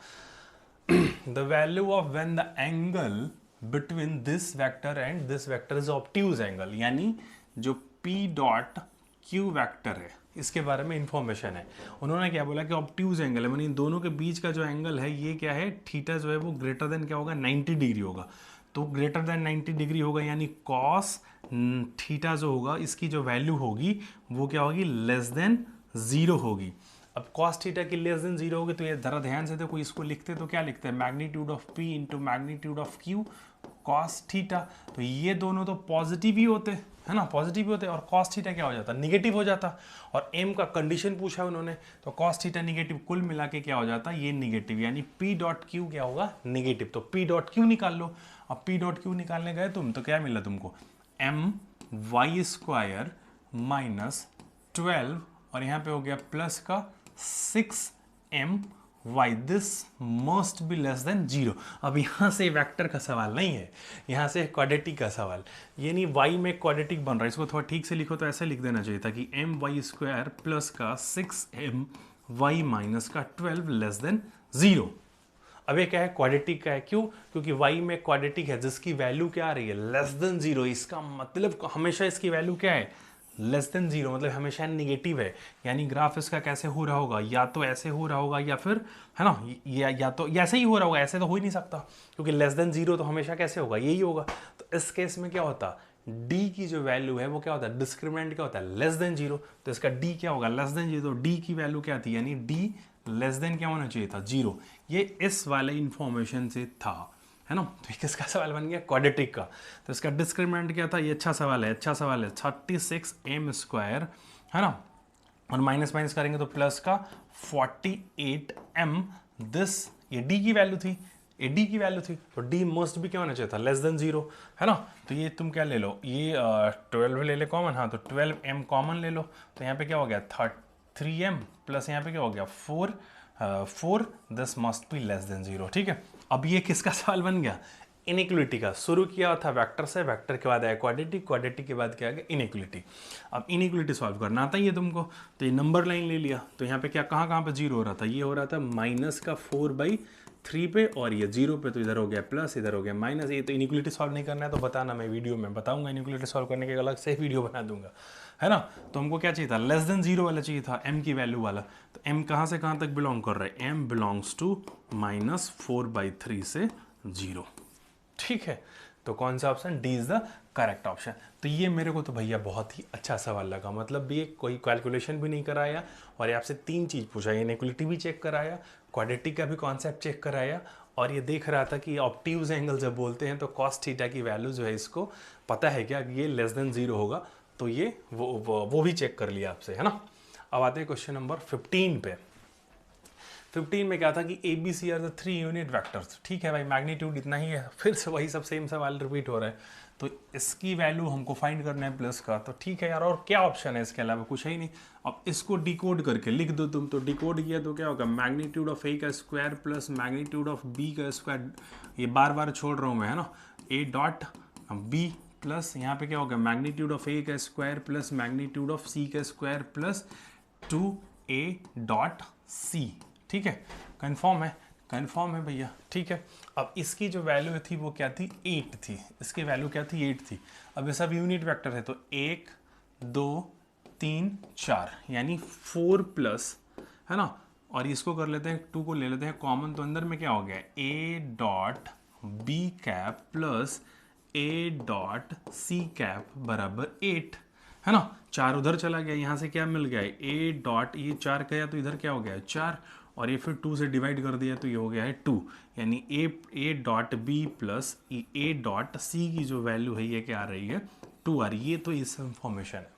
The value of when the angle between this vector and this vector is obtuse angle, यानी जो P डॉट Q वेक्टर है इसके बारे में इंफॉर्मेशन है। उन्होंने क्या बोला कि ऑब्ट्यूज एंगल है, यानी इन दोनों के बीच का जो एंगल है ये क्या है थीटा जो है वो ग्रेटर देन क्या होगा 90 डिग्री होगा, तो ग्रेटर देन 90 डिग्री होगा, यानी कॉस थीटा जो होगा इसकी जो वैल्यू होगी वो क्या होगी लेस देन 0 होगी। अब कॉस थीटा की लेस देन 0 होगी, तो ये जरा ध्यान से देखो, इसको लिखते तो क्या लिखते हैं magnitude of P into magnitude of Q cos theta, तो ये दोनों तो पॉजिटिव ही होते है ना, पॉजिटिव ही होते, और कॉस थीटा क्या हो जाता निगेटिव हो जाता, और m का कंडीशन पूछा उन्होंने, तो कॉस थीटा निगेटिव, कुल मिला के क्या हो जाता ये निगेटिव, यानी P डॉट Q क्या होगा निगेटिव, तो P डॉट Q निकाल लो। अब पी डॉट क्यू निकालने गए तुम तो क्या मिला तुमको, एम वाई स्क्वायर माइनस 12 और यहाँ पे हो गया प्लस का 6m y, this must be less than 0। अब यहाँ से वेक्टर का सवाल नहीं है, यहाँ से क्वाड्रेटिक का सवाल। ये नहीं y में क्वाड्रेटिक बन रहा है, इसको थोड़ा ठीक से लिखो तो ऐसे लिख देना चाहिए था कि एम वाई स्क्वायर प्लस का 6m y माइनस का 12 लेस देन 0। अब ये क्या है, क्वाड्रेटिक का है। क्यों? क्योंकि y में क्वाड्रेटिक है जिसकी वैल्यू क्या आ रही है, लेस देन 0। इसका मतलब हमेशा इसकी वैल्यू क्या है, लेस देन 0, मतलब हमेशा निगेटिव है। यानी ग्राफ इसका कैसे हो रहा होगा, या तो ऐसे हो रहा होगा या फिर, है ना, या तो ऐसे ही हो रहा होगा, ऐसे तो हो ही नहीं सकता क्योंकि लेस देन 0 तो हमेशा कैसे होगा, यही होगा। तो इस केस में क्या होता, d की जो वैल्यू है वो क्या होता है, डिस्क्रिमिनेंट क्या होता है, लेस देन 0। तो इसका d क्या होगा, लेस देन 0। तो d की वैल्यू क्या थी, यानी d लेस देन क्या होना चाहिए था, 0। ये इस वाले इंफॉर्मेशन से था, है ना। तो किसका सवाल बन गया, क्वाड्रेटिक का। तो इसका डिस्क्रिमिनेंट क्या था, ये अच्छा सवाल है, अच्छा सवाल है। 36m स्क्वायर, है ना, और माइनस माइनस करेंगे तो प्लस का 48m, दिस ये d की वैल्यू थी, ये d की वैल्यू थी, तो d मस्ट भी क्या होना चाहिए था, लेस देन 0, है ना। तो ये तुम क्या ले लो, ये 12 ले ले कॉमन, हाँ, तो 12m कॉमन ले लो। तो यहाँ पे क्या हो गया, 3m प्लस यहाँ पे क्या हो गया 4, this must be less than 0। ठीक है, अब ये किसका सवाल बन गया, इनइक्वलिटी का। शुरू किया था वेक्टर से, वेक्टर के बाद आया क्वाड्रेटिक, क्वाड्रेटिक के बाद क्या आ गया, इनइक्वलिटी। अब इनइक्वलिटी सॉल्व करना आता ही है तुमको, तो ये नंबर लाइन ले लिया। तो यहाँ पे क्या, कहाँ पे जीरो हो रहा था, ये हो रहा था माइनस का 4/3 पे, और ये 0 पे, तो इधर हो गया प्लस, इधर हो गया माइनस। ये तो इनइक्वलिटी सॉल्व नहीं करना है तो बताना, मैं वीडियो में बताऊंगा, इनइक्वलिटी सॉल्व करने के अलग से वीडियो बना दूंगा, है ना। तो हमको क्या चाहिए था, लेस देन 0 वाला चाहिए था, m की वैल्यू वाला। तो m कहाँ से कहाँ तक बिलोंग कर रहा है, m बिलोंग्स टू -4/3 से 0। ठीक है, तो कौन सा option, D is the correct option. तो ये मेरे को तो भैया बहुत ही अच्छा सवाल लगा, मतलब ये कोई कैलकुलेशन भी नहीं कराया और ये आपसे 3 चीज़ पूछा, इनइक्वलिटी भी चेक कराया, क्वाड्रेटिक का भी कॉन्सेप्ट चेक कराया, और ये देख रहा था कि ऑब्ट्यूज एंगल जब बोलते हैं तो कॉस थीटा की वैल्यू जो है इसको पता है क्या, ये लेस देन 0 होगा, तो ये वो भी चेक कर लिया आपसे, है ना। अब आते हैं क्वेश्चन नंबर 15 पे। 15 में क्या था कि A B C are the 3 unit vectors. ठीक है भाई, मैग्नीट्यूड इतना ही है, फिर से वही सब सेम सवाल रिपीट हो रहा है। तो इसकी वैल्यू हमको फाइंड करना है प्लस का, तो ठीक है यार, और क्या ऑप्शन है इसके अलावा, कुछ है ही नहीं। अब इसको डिकोड करके लिख दो तुम, तो डिकोड किया तो क्या होगा, मैग्नीट्यूड ऑफ ए का square plus magnitude of B का स्क्वायर, ये बार बार छोड़ रहा हूँ मैं, है ना, ए डॉट बी प्लस यहाँ पे क्या होगा, मैग्नीट्यूड ऑफ ए का square plus magnitude of C का स्क्वायर प्लस 2a डॉट सी। ठीक है, कंफर्म है, कंफर्म है भैया। ठीक है, अब इसकी जो वैल्यू थी वो क्या थी, 8 थी, इसकी वैल्यू क्या थी, 8 थी। अब ये सब यूनिट वेक्टर है, तो 1 2 3 4 यानी 4 प्लस, है ना, और इसको कर लेते हैं 2 को ले लेते हैं कॉमन, तो अंदर में क्या हो गया, a dot B cap plus a dot सी कैप बराबर 8, है ना। 4 उधर चला गया, यहाँ से क्या मिल गया है, a डॉट, ये 4 गया तो इधर क्या हो गया है 4, और ये फिर 2 से डिवाइड कर दिया तो ये हो गया है 2, यानी a dot B plus a dot C की जो वैल्यू है ये क्या आ रही है, 2 आ रही है। ये तो इस इंफॉर्मेशन है।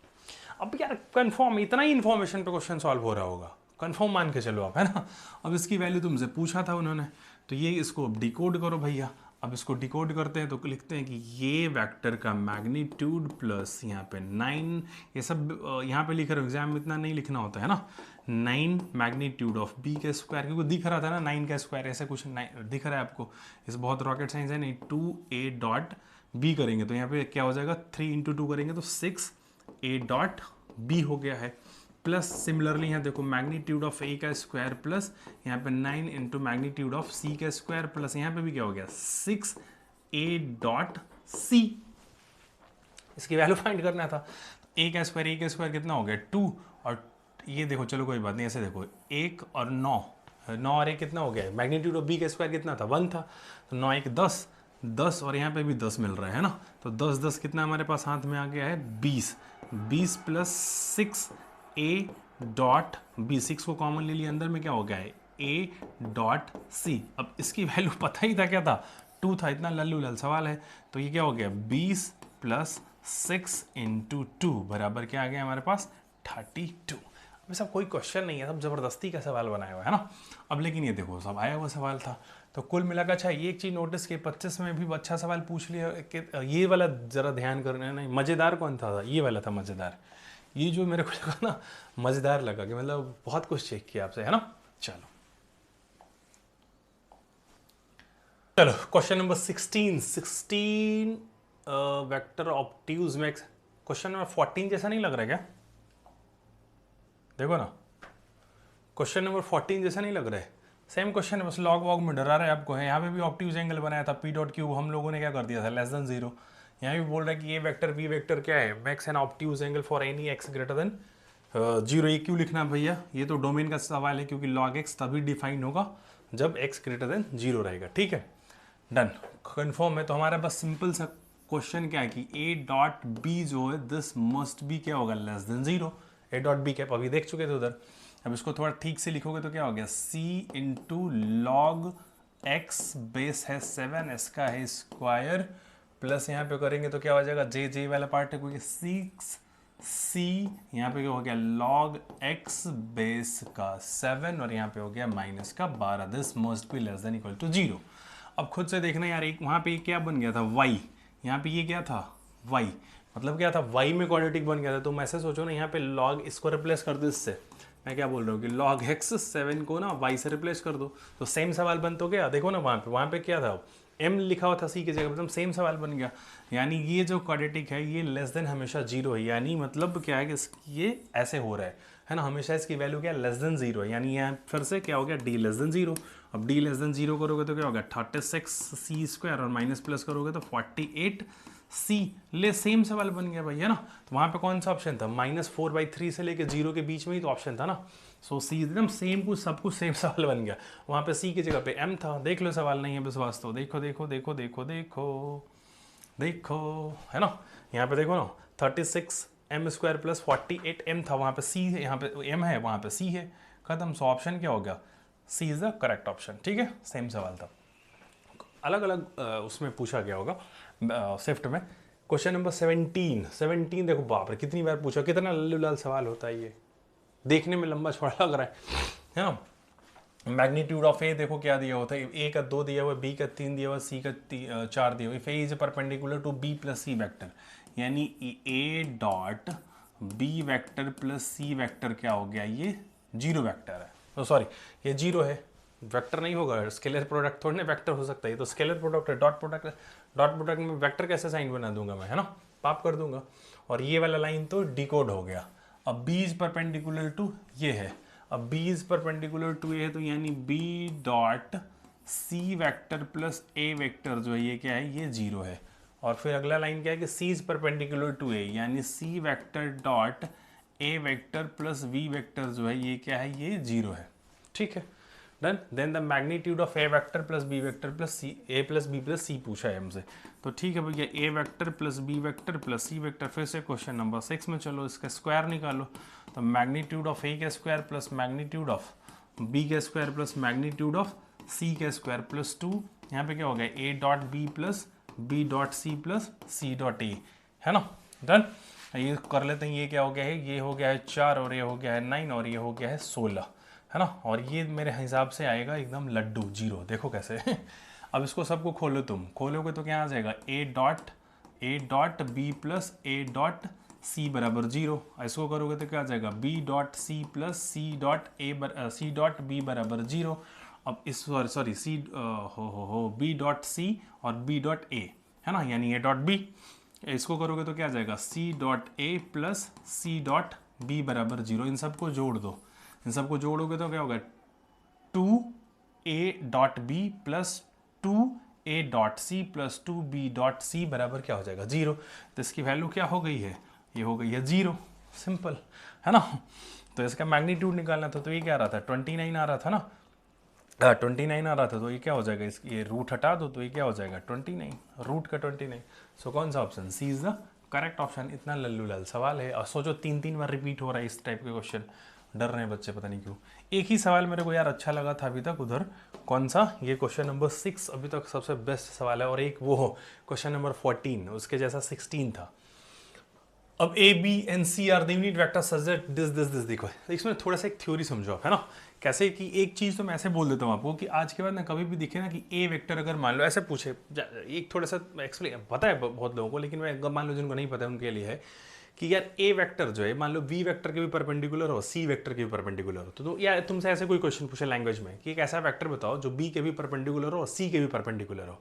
अब यार कंफर्म, इतना ही इन्फॉर्मेशन पे क्वेश्चन सॉल्व हो रहा होगा, कंफर्म मान के चलो आप, है ना। अब इसकी वैल्यू तुमसे पूछा था उन्होंने, तो ये इसको अब डिकोड करो भैया। अब इसको डिकोड करते हैं तो लिखते हैं कि ये वेक्टर का मैग्नीट्यूड प्लस यहाँ पे 9, ये सब यहाँ पे लिख रहे हो, एग्जाम में इतना नहीं लिखना होता है ना, 9 मैग्नीट्यूड ऑफ बी का स्क्वायर, क्योंकि दिख रहा था ना 9 का स्क्वायर, ऐसे कुछ दिख रहा है आपको, इस बहुत रॉकेट साइंस है नहीं। 2a डॉट बी करेंगे तो यहाँ पे क्या हो जाएगा, 3 × 2 करेंगे तो 6a डॉट बी हो गया है, प्लस सिमिलरली यहाँ देखो मैग्नीट्यूड ऑफ ए का स्क्वायर प्लस यहाँ पे 9 इंटू मैग्नीट्यूड ऑफ सी का स्क्वायर प्लस यहाँ पे भी क्या हो गया 6a डॉट सी। इसकी वैल्यू फाइंड करना था, ए का स्क्वायर कितना हो गया 2, और ये देखो चलो कोई बात नहीं, ऐसे देखो 1 और 9 और 1 कितना हो गया, मैग्नीट्यूड ऑफ बी का स्क्वायर कितना था 1 था, तो 9 1 10 और यहाँ पे भी 10 मिल रहा है ना, तो 10 कितना हमारे पास हाथ में आ गया है 20 प्लस 6a डॉट बी, 6 को कॉमन ले लिया, अंदर में क्या हो गया है a डॉट सी। अब इसकी वैल्यू पता ही था क्या था, 2 था, इतना लल्लू लल सवाल है, तो ये क्या हो गया 20 प्लस 6 × 2 बराबर क्या आ गया हमारे पास 32। अब सब कोई क्वेश्चन नहीं है, सब जबरदस्ती का सवाल बनाया हुआ है ना। अब लेकिन ये देखो सब आया हुआ सवाल था, तो कुल मिलाकर अच्छा ये एक चीज़ नोटिस की 25 में भी अच्छा सवाल पूछ लिया कि ये वाला ज़रा ध्यान करना, नहीं मज़ेदार कौन था, ये वाला था मज़ेदार, ये जो मेरे को लगा ना मज़ेदार लगा कि मतलब बहुत कुछ चेक किया आपसे, है ना। चलो चलो question number 16 vector obtuse max. Question number 14 जैसा नहीं लग रहा है क्या? देखो ना, क्वेश्चन नंबर 14 जैसा नहीं लग रहा है, सेम क्वेश्चन है, बस लॉग वॉग में डरा रहा है आपको है। यहाँ पे भी ऑब्ट्यूज एंगल बनाया था पी डॉट क्यूब, हम लोगों ने क्या कर दिया था, लेस देन 0। यहाँ भी बोल रहा है कि ये वेक्टर वी वेक्टर क्या है, makes an obtuse angle for any x greater than 0। ये क्यों लिखना है भैया, ये तो डोमेन का सवाल है, क्योंकि लॉग एक्स तभी डिफाइन होगा जब एक्स ग्रेटर देन 0 रहेगा। ठीक है, डन, कन्फर्म है। तो हमारा बस सिंपल सा क्वेश्चन क्या है कि ए डॉट बी जो है दिस मस्ट बी क्या होगा, less than 0। A dot B cap अभी देख चुके थे उधर, अब इसको थोड़ा ठीक से लिखोगे तो क्या हो गया, सी इंटू लॉग एक्स बेस है 7, इसका है स्क्वायर, प्लस यहाँ पे करेंगे तो क्या हो जाएगा, जे जे वाला पार्ट है क्योंकि 6 सी, यहाँ पे क्या हो गया लॉग एक्स बेस का 7 और यहाँ पे हो गया माइनस का 12, this must be less than equal to 0। अब खुद से देखना यार, एक वहाँ पे क्या बन गया था y, यहाँ पे ये क्या था y, मतलब क्या था y में क्वाड्रेटिक बन गया था। तो मैं ऐसे सोचो ना, यहाँ पे log इसको रिप्लेस कर दो इससे, मैं क्या बोल रहा हूँ कि log x 7 को ना y से रिप्लेस कर दो, तो सेम सवाल बन तो गया। देखो ना वहाँ पे क्या था, m लिखा हुआ था c की जगह, मतलब सेम सवाल बन गया। यानी ये जो क्वाड्रेटिक है ये लेस देन हमेशा 0 है, यानी मतलब क्या है कि ये ऐसे हो रहा है ना, हमेशा इसकी वैल्यू क्या है, लेस देन 0 है। यानी यहाँ फिर से क्या हो गया, d लेस देन 0। अब d लेस देन 0 करोगे तो क्या होगा 36 सी स्क्वायर और माइनस प्लस करोगे तो 48 सी, ले सेम सवाल बन गया भाई, है ना। तो वहाँ पे कौन सा ऑप्शन था, -4/3 से लेके 0 के बीच में ही तो ऑप्शन था ना। सो सी एकदम सेम, कुछ सब कुछ सेम सवाल बन गया। वहाँ पे सी की जगह पे m था, देख लो सवाल नहीं है विश्वास तो देखो देखो देखो देखो देखो देखो, है ना। यहाँ पे देखो ना 36 m स्क्वायर प्लस 48 m था, वहाँ पे c है, यहाँ पे m है, वहाँ पे c है, खत्म। सो ऑप्शन क्या हो गया, सी इज द करेक्ट ऑप्शन। ठीक है, सेम सवाल था, अलग अलग उसमें पूछा गया होगा शिफ्ट में। क्वेश्चन नंबर 17 देखो, बाप रे कितनी बार पूछा, कितना लल्लू लाल सवाल होता है ये, देखने में लंबा छोड़ा लग रहा है ना। मैग्नीट्यूड ऑफ ए देखो क्या दिया होता है, ए का 2 दिया हुआ, बी का 3 दिया हुआ, सी का 4 दिया हुआ। If A is perpendicular to B plus C vector, यानी A dot B vector plus C vector क्या हो गया, ये 0 वेक्टर है। तो सॉरी, ये 0 है, वेक्टर नहीं होगा, स्केलर प्रोडक्ट थोड़ी ना वेक्टर हो सकता है, ये तो स्केलर प्रोडक्ट है, डॉट प्रोडक्ट में वेक्टर कैसे साइन बना दूंगा मैं, है ना, पाप कर दूंगा। और ये वाला लाइन तो डिकोड हो गया। अब b इज परपेंडिकुलर टू ये है, अब b इज परपेंडिकुलर टू ये है, तो यानी b dot c vector plus a vector जो है ये क्या है, ये 0 है। और फिर अगला लाइन क्या है कि c is perpendicular to a, यानी c vector dot a vector plus v vector जो है ये क्या है, ये 0 है। ठीक है, done. Then the magnitude of A vector plus B vector plus C, A plus B plus C पूछा है हमसे। तो ठीक है भैया, A vector plus B vector plus C vector, फिर से क्वेश्चन नंबर 6 में चलो, इसका स्क्वायर निकालो। तो मैग्नीट्यूड ऑफ ए का square plus magnitude of B का square plus magnitude of C का स्क्वायर प्लस 2, यहाँ पे क्या हो गया, A dot B plus B dot C plus C dot A, है ना, डन। ये कर लेते हैं, ये क्या हो गया है, ये हो गया है 4 और ये हो गया है 9 और ये हो गया है 16, है ना। और ये मेरे हिसाब से आएगा एकदम लड्डू 0, देखो कैसे अब इसको सबको खोलो, तुम खोलोगे तो क्या आ जाएगा, A dot B plus A dot C बराबर 0। इसको करोगे तो क्या आ जाएगा, B dot C plus C dot B बराबर 0। अब इस सॉरी सी हो बी डॉट सी और बी डॉट ए, है ना, यानी ए डॉट बी। इसको करोगे तो क्या आ जाएगा, C dot A plus C dot B बराबर 0। इन सबको जोड़ दो, इन सबको जोड़ोगे तो क्या होगा, 2a dot B plus 2a dot C plus 2b dot C बराबर क्या हो जाएगा, 0। तो इसकी वैल्यू क्या हो गई है, ये हो गई है 0, सिंपल, है ना। तो इसका मैग्नीट्यूड निकालना था, तो ये क्या आ रहा था, 29 आ रहा था ना, 29 आ रहा था, तो ये क्या हो जाएगा, ये रूट हटा दो तो ये क्या हो जाएगा 29, रूट का 29। सो कौन सा option, C is the correct option. इतना लल्लू लाल सवाल है, और सोचो 3 बार रिपीट हो रहा है इस टाइप के क्वेश्चन, डर रहे हैं बच्चे पता नहीं क्यों। एक ही सवाल मेरे को यार अच्छा लगा था अभी तक उधर, कौन सा, ये क्वेश्चन नंबर 6 अभी तक सबसे बेस्ट सवाल है। और एक वो क्वेश्चन नंबर 14, उसके जैसा 16 था, अब A B and C are the unit vector such that this देखो इसमें थोड़ा सा एक थ्योरी समझो आप, है ना। कैसे कि एक चीज़ तो मैं ऐसे बोल देता हूँ आपको कि आज के बाद ना कभी भी दिखे ना कि ए वेक्टर अगर मान लो ऐसे पूछे, एक थोड़ा सा एक्सप्लेन पता है बहुत लोगों को, लेकिन मैं मान लो जिनको नहीं पता है उनके लिए है कि यार ए वेक्टर जो है मान लो बी वेक्टर के भी परपेंडिकुलर हो, सी वेक्टर के भी परपेंडिकुलर हो, तो यार तुमसे ऐसे कोई क्वेश्चन पूछे लैंग्वेज में कि एक ऐसा वेक्टर बताओ जो बी के भी परपेंडिकुलर हो और सी के भी परपेंडिकुलर हो,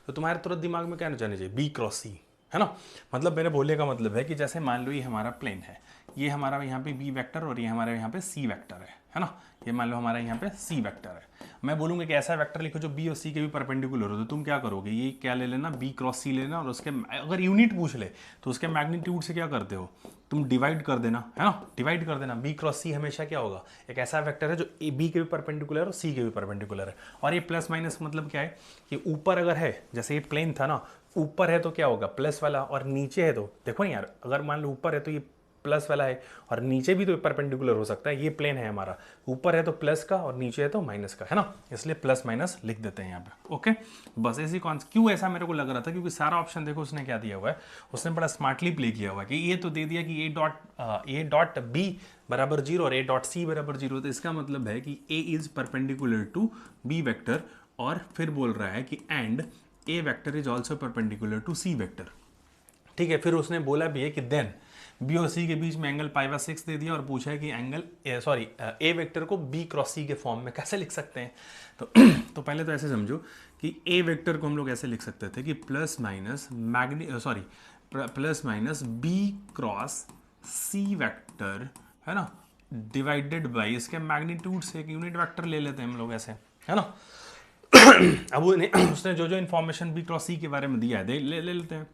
तो तुम्हारे तुरंत दिमाग में क्या जाना चाहिए, बी क्रॉस सी, है ना। मतलब मेरे बोलने का मतलब है कि जैसे मान लो ये हमारा प्लेन है, ये हमारा यहाँ पे बी वेक्टर और ये हमारे यहाँ पे सी वेक्टर है ना। ये मान लो हमारा यहाँ पे सी वेक्टर है, मैं बोलूँगा कि ऐसा वेक्टर लिखो जो बी और सी के भी परपेंडिकुलर हो, तो तुम क्या करोगे, ये क्या ले लेना, बी क्रॉस सी लेना, और उसके अगर यूनिट पूछ ले तो उसके मैग्नीट्यूड से क्या करते हो तुम, डिवाइड कर देना, है ना, डिवाइड कर देना। बी क्रॉस सी हमेशा क्या होगा, एक ऐसा वेक्टर है जो ए बी के भी परपेंडिकुलर है और सी के भी परपेंडिकुलर है। और ये प्लस माइनस मतलब क्या है कि ऊपर अगर है, जैसे ये प्लेन था ना, ऊपर है तो क्या होगा प्लस वाला, और नीचे है तो देखो यार, अगर मान लो ऊपर है तो ये प्लस वाला है और नीचे भी तो परपेंडिकुलर हो सकता है। ये प्लेन है हमारा, ऊपर है तो प्लस का और नीचे है तो माइनस का, है ना, इसलिए प्लस माइनस लिख देते हैं यहाँ पे। ओके, बस ऐसी क्यों ऐसा मेरे को लग रहा था, क्योंकि सारा ऑप्शन देखो उसने क्या दिया हुआ है, उसने बड़ा स्मार्टली प्ले किया हुआ है कि ये तो दे दिया कि ए डॉट बी बराबर 0 और ए डॉट सी बराबर 0, तो इसका मतलब है कि A is perpendicular to B vector, और फिर बोल रहा है कि and A vector is also perpendicular to C vector. ठीक है, फिर उसने बोला भी है कि देन बी और सी के बीच में एंगल π/6 दे दिया और पूछा है कि एंगल ए वेक्टर को बी क्रॉस सी के फॉर्म में कैसे लिख सकते हैं। तो पहले तो ऐसे समझो कि ए वेक्टर को हम लोग ऐसे लिख सकते थे कि प्लस माइनस बी क्रॉस सी वेक्टर, है ना, डिवाइडेड बाई इसके मैग्नीट्यूड से एक यूनिट वेक्टर ले लेते हैं हम लोग ऐसे, है ना। अब उसने जो जो इन्फॉर्मेशन बी क्रॉस सी के बारे में दिया है ले लेते हैं।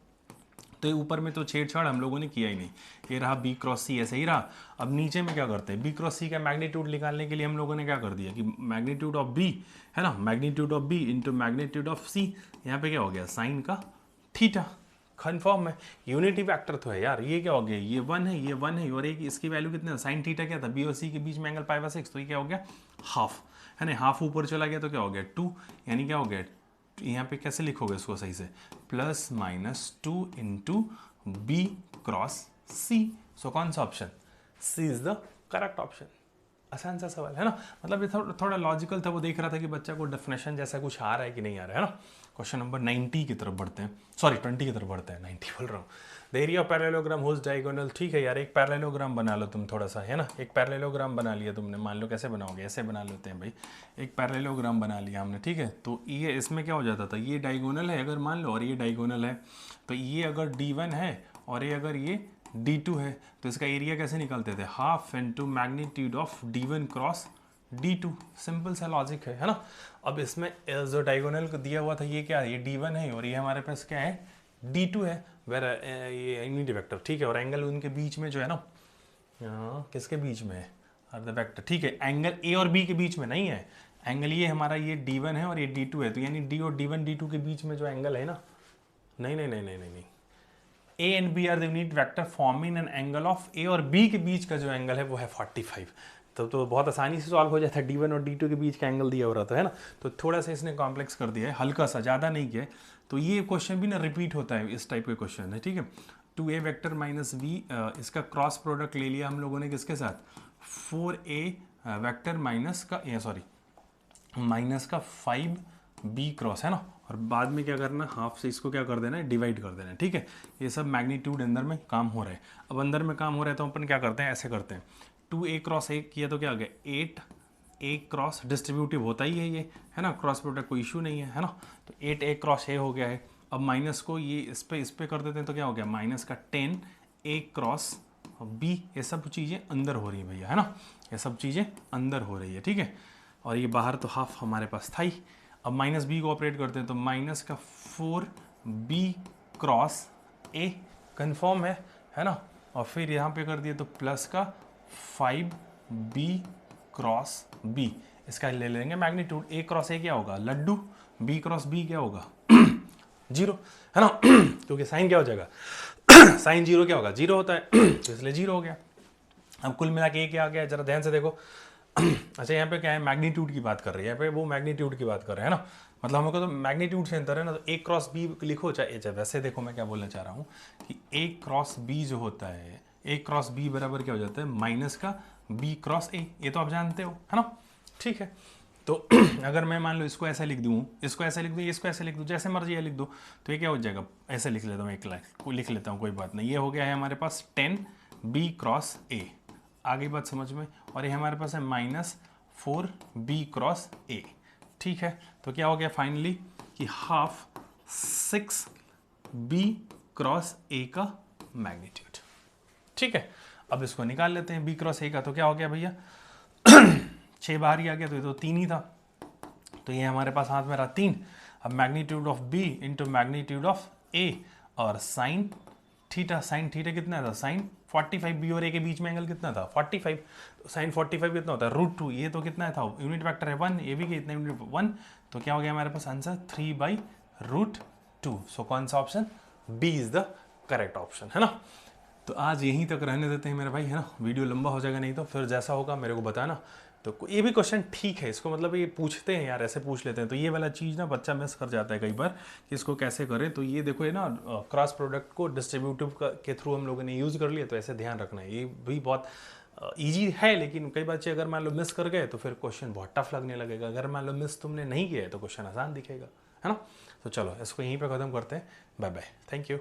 तो ऊपर में तो छेड़छाड़ हम लोगों ने किया ही नहीं, ये रहा बी क्रॉस सी ऐसे ही रहा। अब नीचे में क्या करते हैं, बी क्रॉस सी का मैग्नीट्यूड निकालने के लिए हम लोगों ने क्या कर दिया कि मैग्नीट्यूड ऑफ बी, है ना, magnitude of B into magnitude of C, यहाँ पे क्या हो गया साइन का थीटा, कन्फर्म है। यूनिटी फैक्टर तो है यार, ये क्या हो गया, ये 1 है, ये 1 है, और एक इसकी वैल्यू कितने, साइन थीटा क्या था, बी और सी के बीच में एंगल π/6, तो ये क्या हो गया हाफ, है ना, हाफ ऊपर चला गया तो क्या हो गया 2, यानी क्या हो गया, यहाँ पे कैसे लिखोगे इसको सही से, plus minus 2 into B cross C. So कौन सा option, C is the correct option. आसान सा सवाल है ना, मतलब ये थोड़ा लॉजिकल था, वो देख रहा था कि बच्चा को डेफिनेशन जैसा कुछ आ रहा है कि नहीं आ रहा है ना। क्वेश्चन नंबर 90 की तरफ बढ़ते हैं, सॉरी 20 की तरफ बढ़ते हैं, 90 बोल रहा हूँ। The area of parallelogram whose diagonal, ठीक है यार, एक पैरेललोग्राम बना लो तुम थोड़ा सा, है ना, एक पैरेललोग्राम बना लिया तुमने, मान लो कैसे बनाओगे, ऐसे बना लेते हैं भाई, एक पैरेललोग्राम बना लिया हमने, ठीक है। तो ये इसमें क्या हो जाता था, ये डायगोनल है अगर मान लो, और ये डायगोनल है, तो ये अगर D1 है और ये अगर ये D2 है, तो इसका एरिया कैसे निकालते थे, half into magnitude of D1 cross D2, simple सा लॉजिक है ना। अब इसमें जो डायगोनल को दिया हुआ था ये क्या है, ये D1 है और ये हमारे पास क्या है D2 है, वेर ये यूनिट वेक्टर, ठीक है, और एंगल उनके बीच में जो है ना, किसके बीच में है, अर्ध वेक्टर, ठीक है, एंगल ए और बी के बीच में नहीं है, एंगल ये हमारा ये D1 है और ये D2 है, तो यानी D और D1 D2 के बीच में जो एंगल है ना, नहीं, A and B are the unit vector forming an angle of A और बी के बीच का जो एंगल है वो है 45। तो बहुत आसानी से सॉल्व हो जाता है, D1 और D2 के बीच का एंगल दिया हो रहा था, है ना। तो थोड़ा सा इसने कॉम्प्लेक्स कर दिया है, हल्का सा, ज़्यादा नहीं किया। तो ये क्वेश्चन भी ना रिपीट होता है, इस टाइप के क्वेश्चन है, ठीक है। 2a वेक्टर माइनस बी, इसका क्रॉस प्रोडक्ट ले लिया हम लोगों ने किसके साथ, 4a वेक्टर माइनस का 5b क्रॉस, है ना, और बाद में क्या करना, हाफ से इसको क्या कर देना है, डिवाइड कर देना है, ठीक है। ये सब मैग्नीट्यूड अंदर में काम हो रहा है। अब अंदर में काम हो रहा है तो अपन क्या करते हैं, ऐसे करते हैं, 2a क्रॉस a किया तो क्या आ गया 8a क्रॉस, डिस्ट्रीब्यूटिव होता ही है ये, है ना, क्रॉस प्रोडक्ट कोई इशू नहीं है ना। तो 8a क्रॉस a हो गया है। अब माइनस को ये इस पे कर देते हैं तो क्या हो गया, माइनस का 10a क्रॉस b, ये सब चीज़ें अंदर हो रही है भैया, है ना, ये सब चीज़ें अंदर हो रही है, ठीक है। और ये बाहर तो हाफ हमारे पास था ही। अब माइनस बी को ऑपरेट करते हैं तो माइनस का 4b क्रॉस a कन्फर्म है ना, और फिर यहाँ पे कर दिए तो प्लस का 5b क्रॉस b, इसका ले लेंगे मैग्नीट्यूड। a क्रॉस a क्या होगा, लड्डू, b क्रॉस b क्या होगा 0, है ना, क्योंकि साइन क्या हो जाएगा साइन 0 क्या होगा, 0 होता है तो इसलिए 0 हो गया। अब कुल मिला के a क्या आ गया, जरा ध्यान से देखो, अच्छा यहाँ पे क्या है, मैग्नीट्यूड की बात कर रही है, यहाँ पे वो मैग्नीट्यूड की बात कर रहे हैं ना, मतलब हमको तो मैग्नीट्यूड से अंतर है ना, तो ए क्रॉस बी लिखो चाहे चाहे वैसे देखो मैं क्या बोलना चाह रहा हूँ कि ए क्रॉस बी जो होता है, ए क्रॉस बी बराबर क्या हो जाता है, माइनस का बी क्रॉस ए, ये तो आप जानते हो है ना, ठीक है। तो अगर मैं मान लो इसको ऐसे लिख दूँ, इसको ऐसे लिख दूँ, इसको ऐसे लिख दूँ, जैसे मर्जी लिख दूँ, तो ये क्या हो जाएगा, ऐसे लिख लेता हूँ, एक लाइक लिख लेता हूँ, कोई बात नहीं, ये हो गया है हमारे पास 10 बी क्रॉस ए, आगे बात समझ में, और ये हमारे पास है -4 बी क्रॉस ए, ठीक है। तो क्या हो गया फाइनली कि हाफ 6 बी क्रॉस ए का मैग्नीट्यूड, ठीक है। अब इसको निकाल लेते हैं बी क्रॉस ए का, तो क्या हो गया भैया 6 बाहर ही आ गया, तो ये तो 3 ही था, तो ये हमारे पास हाथ में रहा 3। अब magnitude of B into magnitude of A, और साइन थीटा कितना था, साइन 45, बी और ए के बीच में एंगल कितना था 45, तो साइन 45 कितना होता है √2, ये तो कितना था यूनिट वेक्टर है 1, ए भी कितना यूनिट 1, तो क्या हो गया हमारे पास आंसर 3/√2। सो कौन सा option, B is the correct option, है ना। तो आज यहीं तक रहने देते हैं मेरे भाई, है ना, वीडियो लंबा हो जाएगा, नहीं तो फिर जैसा होगा मेरे को बताना। तो ये भी क्वेश्चन ठीक है, इसको मतलब ये पूछते हैं यार, ऐसे पूछ लेते हैं, तो ये वाला चीज़ ना बच्चा मिस कर जाता है कई बार कि इसको कैसे करें। तो ये देखो ये ना क्रॉस प्रोडक्ट को डिस्ट्रीब्यूटिव के थ्रू हम लोगों ने यूज़ कर लिया, तो ऐसे ध्यान रखना है, ये भी बहुत ईजी है, लेकिन कई बच्चे अगर मान लो मिस कर गए तो फिर क्वेश्चन बहुत टफ लगने लगेगा, अगर मान लो मिस तुमने नहीं किया है तो क्वेश्चन आसान दिखेगा, है ना। तो चलो इसको यहीं पर ख़त्म करते हैं, बाय बाय, थैंक यू।